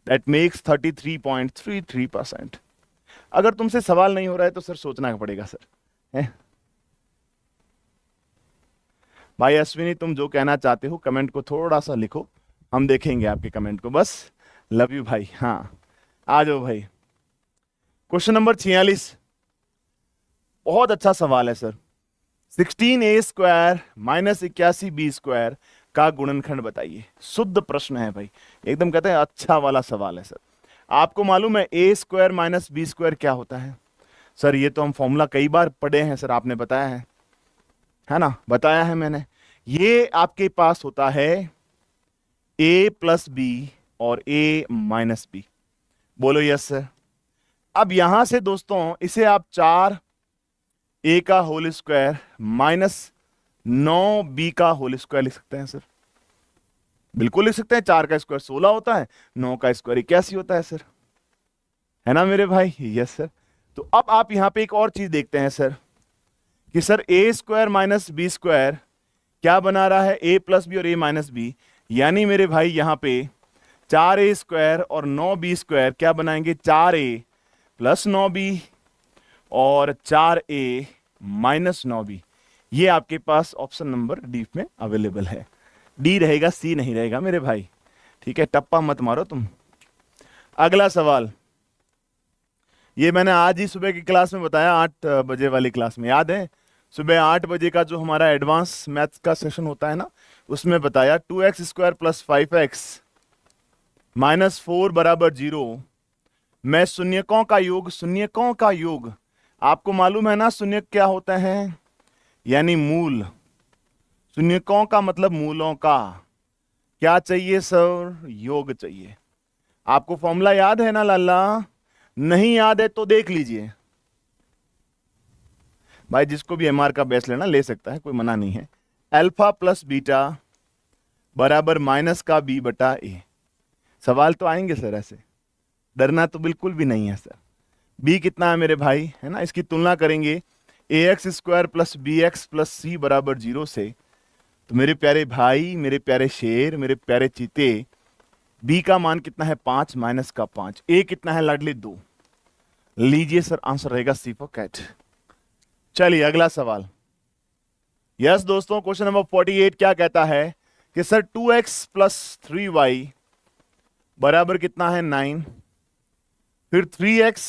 दैट मेक्स 33.33%। अगर तुमसे सवाल नहीं हो रहा है तो सर सोचना पड़ेगा सर, है? भाई अश्विनी, तुम जो कहना चाहते हो कमेंट को थोड़ा सा लिखो, हम देखेंगे आपके कमेंट को, बस। लव यू भाई। हाँ आ जाओ भाई। क्वेश्चन नंबर 46, बहुत अच्छा सवाल है सर। 16a² - 81b² का गुणनखंड बताइए। शुद्ध प्रश्न है भाई, एकदम कहते हैं अच्छा वाला सवाल है सर। आपको मालूम है a² - b² क्या होता है? सर ये तो हम फॉर्मूला कई बार पढ़े हैं सर, आपने बताया है ना? बताया है मैंने। ये आपके पास होता है a + b और a - b। बोलो यस सर। अब यहां से दोस्तों इसे आप 4a² - 9b का होल स्क्वायर लिख सकते हैं सर, बिल्कुल लिख सकते हैं। 4 का स्क्वायर 16 होता है, 9 का स्क्वायर 81 होता है सर, है ना मेरे भाई? Yes sir. तो अब आप यहां पे एक और चीज देखते हैं सर कि सर ए स्क्वायर माइनस बी स्क्वायर क्या बना रहा है? ए प्लस बी और ए माइनस बी, यानी मेरे भाई यहां पे 4a स्क्वायर और 9b स्क्वायर क्या बनाएंगे? 4a प्लस 9b और 4a माइनस 9b। ये आपके पास ऑप्शन नंबर डी में अवेलेबल है। डी रहेगा, सी नहीं रहेगा मेरे भाई, ठीक है? टप्पा मत मारो तुम। अगला सवाल, ये मैंने आज ही सुबह की क्लास में बताया, 8 बजे वाली क्लास में, याद है? सुबह 8 बजे का जो हमारा एडवांस मैथ्स का सेशन होता है ना, उसमें बताया 2x square plus 5x minus 4 बराबर 0 में शून्यकों का योग, शून्यकों का योग आपको मालूम है ना शून्यक क्या होता है? यानी मूल। शून्यकों का मतलब मूलों का। क्या चाहिए सर? योग चाहिए। आपको फॉर्मूला याद है ना लाला? नहीं याद है तो देख लीजिए भाई, जिसको भी एमआर का बेस लेना ले सकता है, कोई मना नहीं है। अल्फा प्लस बीटा बराबर माइनस का बी बटा ए। सवाल तो आएंगे सर, ऐसे डरना तो बिल्कुल भी नहीं है सर। बी कितना है मेरे भाई, है ना? इसकी तुलना करेंगे a x square plus b x plus c बराबर 0 से, तो मेरे प्यारे भाई, मेरे प्यारे शेर, मेरे प्यारे चीते, बी का मान कितना है? 5 माइनस का 5। ए कितना है लाडली? 2। लीजिए सर, आंसर रहेगा सी फॉर कैट। चलिए अगला सवाल। यस दोस्तों, क्वेश्चन नंबर 48 क्या कहता है कि सर 2x प्लस 3y बराबर कितना है? 9। फिर 3x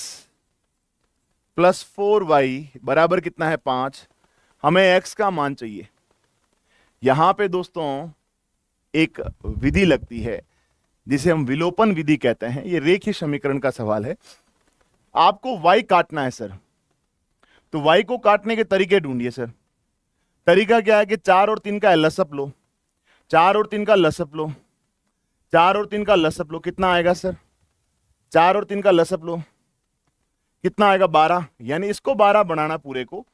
प्लस 4y बराबर कितना है? 5। हमें x का मान चाहिए। यहां पे दोस्तों एक विधि लगती है जिसे हम विलोपन विधि कहते हैं। ये रेखीय समीकरण का सवाल है। आपको y काटना है सर, तो y को काटने के तरीके ढूंढिए सर। तरीका क्या है कि 4 और 3 का लसअप लो, 4 और 3 का लसअप लो, 4 और 3 का लसअप लो, कितना आएगा सर? 4 और 3 का लसअप लो, कितना आएगा? 12। यानी इसको 12 बनाना पूरे को,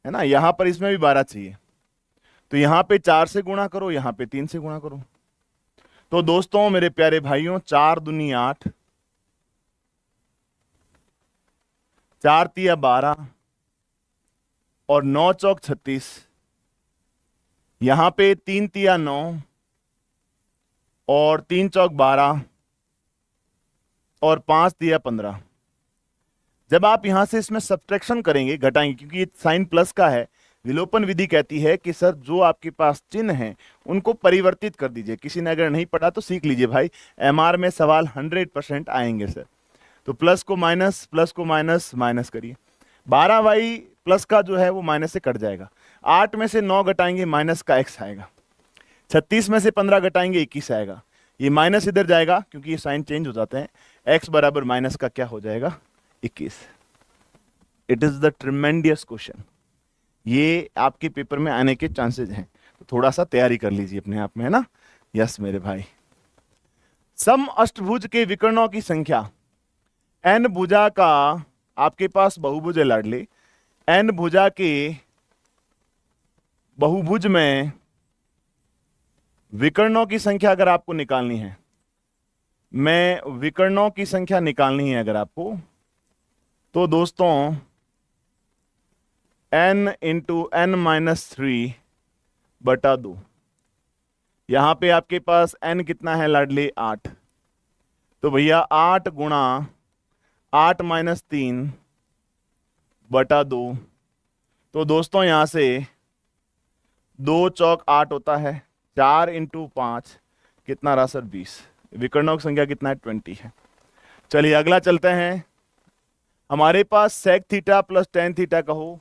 है ना? यहां पर इसमें भी 12 चाहिए, तो यहां पे 4 से गुणा करो, यहां पे 3 से गुणा करो। तो दोस्तों मेरे प्यारे भाइयों, 4 दूनी 8, 4 तिया 12 और 9 चौक 36, यहां पे 3 तिया 9 और 3 चौक 12 और 5 तिया 15। जब आप यहां से इसमें सब्ट्रैक्शन करेंगे, घटाएंगे, क्योंकि ये साइन प्लस का है, विलोपन विधि कहती है कि सर जो आपके पास चिन्ह हैं उनको परिवर्तित कर दीजिए। किसी ने अगर नहीं पढ़ा तो सीख लीजिए भाई, एमआर में सवाल 100% आएंगे सर। तो प्लस को माइनस, प्लस को माइनस, माइनस करिए। 12y प्लस का जो है वो माइनस से कट जाएगा। 8 में से 9 घटाएंगे, माइनस का x आएगा। 36 में से 15 घटाएंगे, 21 आएगा। ये माइनस इधर जाएगा क्योंकि ये साइन चेंज हो जाते हैं। x बराबर माइनस का क्या हो जाएगा? 21। It is the tremendous question. ये आपके पेपर में आने के चांसेस हैं, तो थोड़ा सा तैयारी कर लीजिए अपने आप में, है ना? यस मेरे भाई। सम अष्टभुज के विकर्णों की संख्या, n भुजा का आपके पास बहुभुज है लाडले, n भुजा के बहुभुज में विकर्णों की संख्या अगर आपको निकालनी है, विकर्णों की संख्या निकालनी है अगर आपको, तो दोस्तों n इंटू n माइनस 3 बटा 2। यहां पे आपके पास n कितना है लाडले? 8। तो भैया 8 गुणा 8 माइनस 3 बटा 2। तो दोस्तों यहां से 2 चौक 8 होता है, 4 इंटू 5 कितना रहा सर? 20। विकर्णों की संख्या कितना है? 20 है। चलिए अगला चलते हैं। हमारे पास sec theta plus tan theta कहो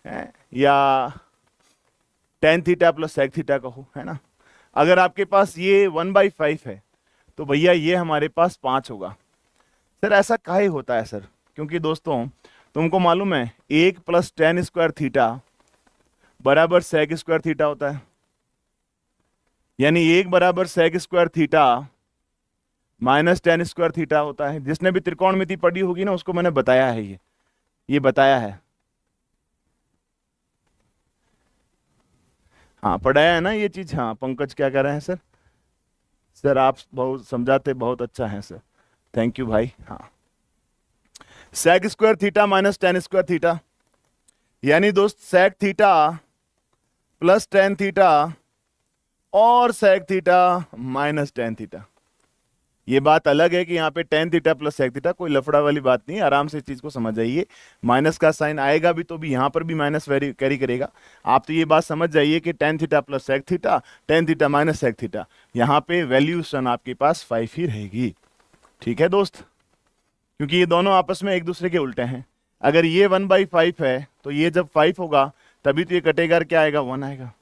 है, या tan theta plus sec theta कहो, है ना? अगर आपके पास ये 1/5 है तो भैया ये हमारे पास 5 होगा। सर ऐसा काहे होता है सर? क्योंकि दोस्तों तुमको मालूम है 1 प्लस टेन स्क्वायर थीटा बराबर सेक स्क्वायर थीटा होता है। यानी 1 बराबर sec square theta minus tan square theta होता है। जिसने भी त्रिकोणमिति पढ़ी होगी ना उसको मैंने बताया है, ये बताया है। हाँ पढ़ाया है ना ये चीज। हाँ पंकज क्या कह रहे हैं सर? सर आप बहुत समझाते, बहुत अच्छा है सर, थैंक यू भाई। हाँ sec square theta minus tan square theta, यानी दोस्त sec theta plus tan theta और sec theta minus tan theta. ये बात अलग है कि यहाँ पे tan theta plus sec theta, कोई लफड़ा वाली बात नहीं है, आराम से इस चीज को समझ जाइए। माइनस का साइन आएगा भी तो भी यहाँ पर भी माइनस वेरी कैरी करेगा। आप तो ये बात समझ जाइए कि tan theta plus sec theta, tan theta minus sec theta, यहाँ पे वैल्यूशन आपके पास 5 ही रहेगी। ठीक है दोस्त, क्योंकि ये दोनों आपस में एक दूसरे के उल्टे हैं। अगर ये 1/5 है तो ये जब 5 होगा तभी तो ये कटेगा और क्या आएगा, 1 आएगा,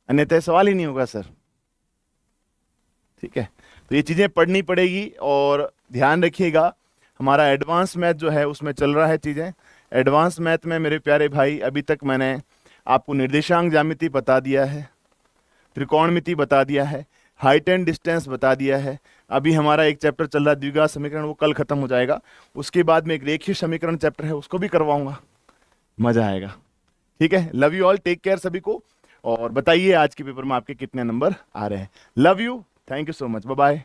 अन्यथा सवाल ही नहीं होगा सर। ठीक है, तो ये चीजें पढ़नी पड़ेगी और ध्यान रखिएगा। हमारा एडवांस मैथ जो है उसमें चल रहा है चीजें। एडवांस मैथ में मेरे प्यारे भाई अभी तक मैंने आपको निर्देशांक ज्यामिति बता दिया है, त्रिकोणमिति बता दिया है, हाइट एंड डिस्टेंस बता दिया है। अभी हमारा एक चैप्टर चल रहा है द्विघात समीकरण, वो कल खत्म हो जाएगा। उसके बाद में एक रेखीय समीकरण चैप्टर है, उसको भी करवाऊंगा, मजा आएगा। ठीक है, love you all, take care सभी को, और बताइए आज के पेपर में आपके कितने नंबर आ रहे हैं। Love you, thank you so much, bye bye.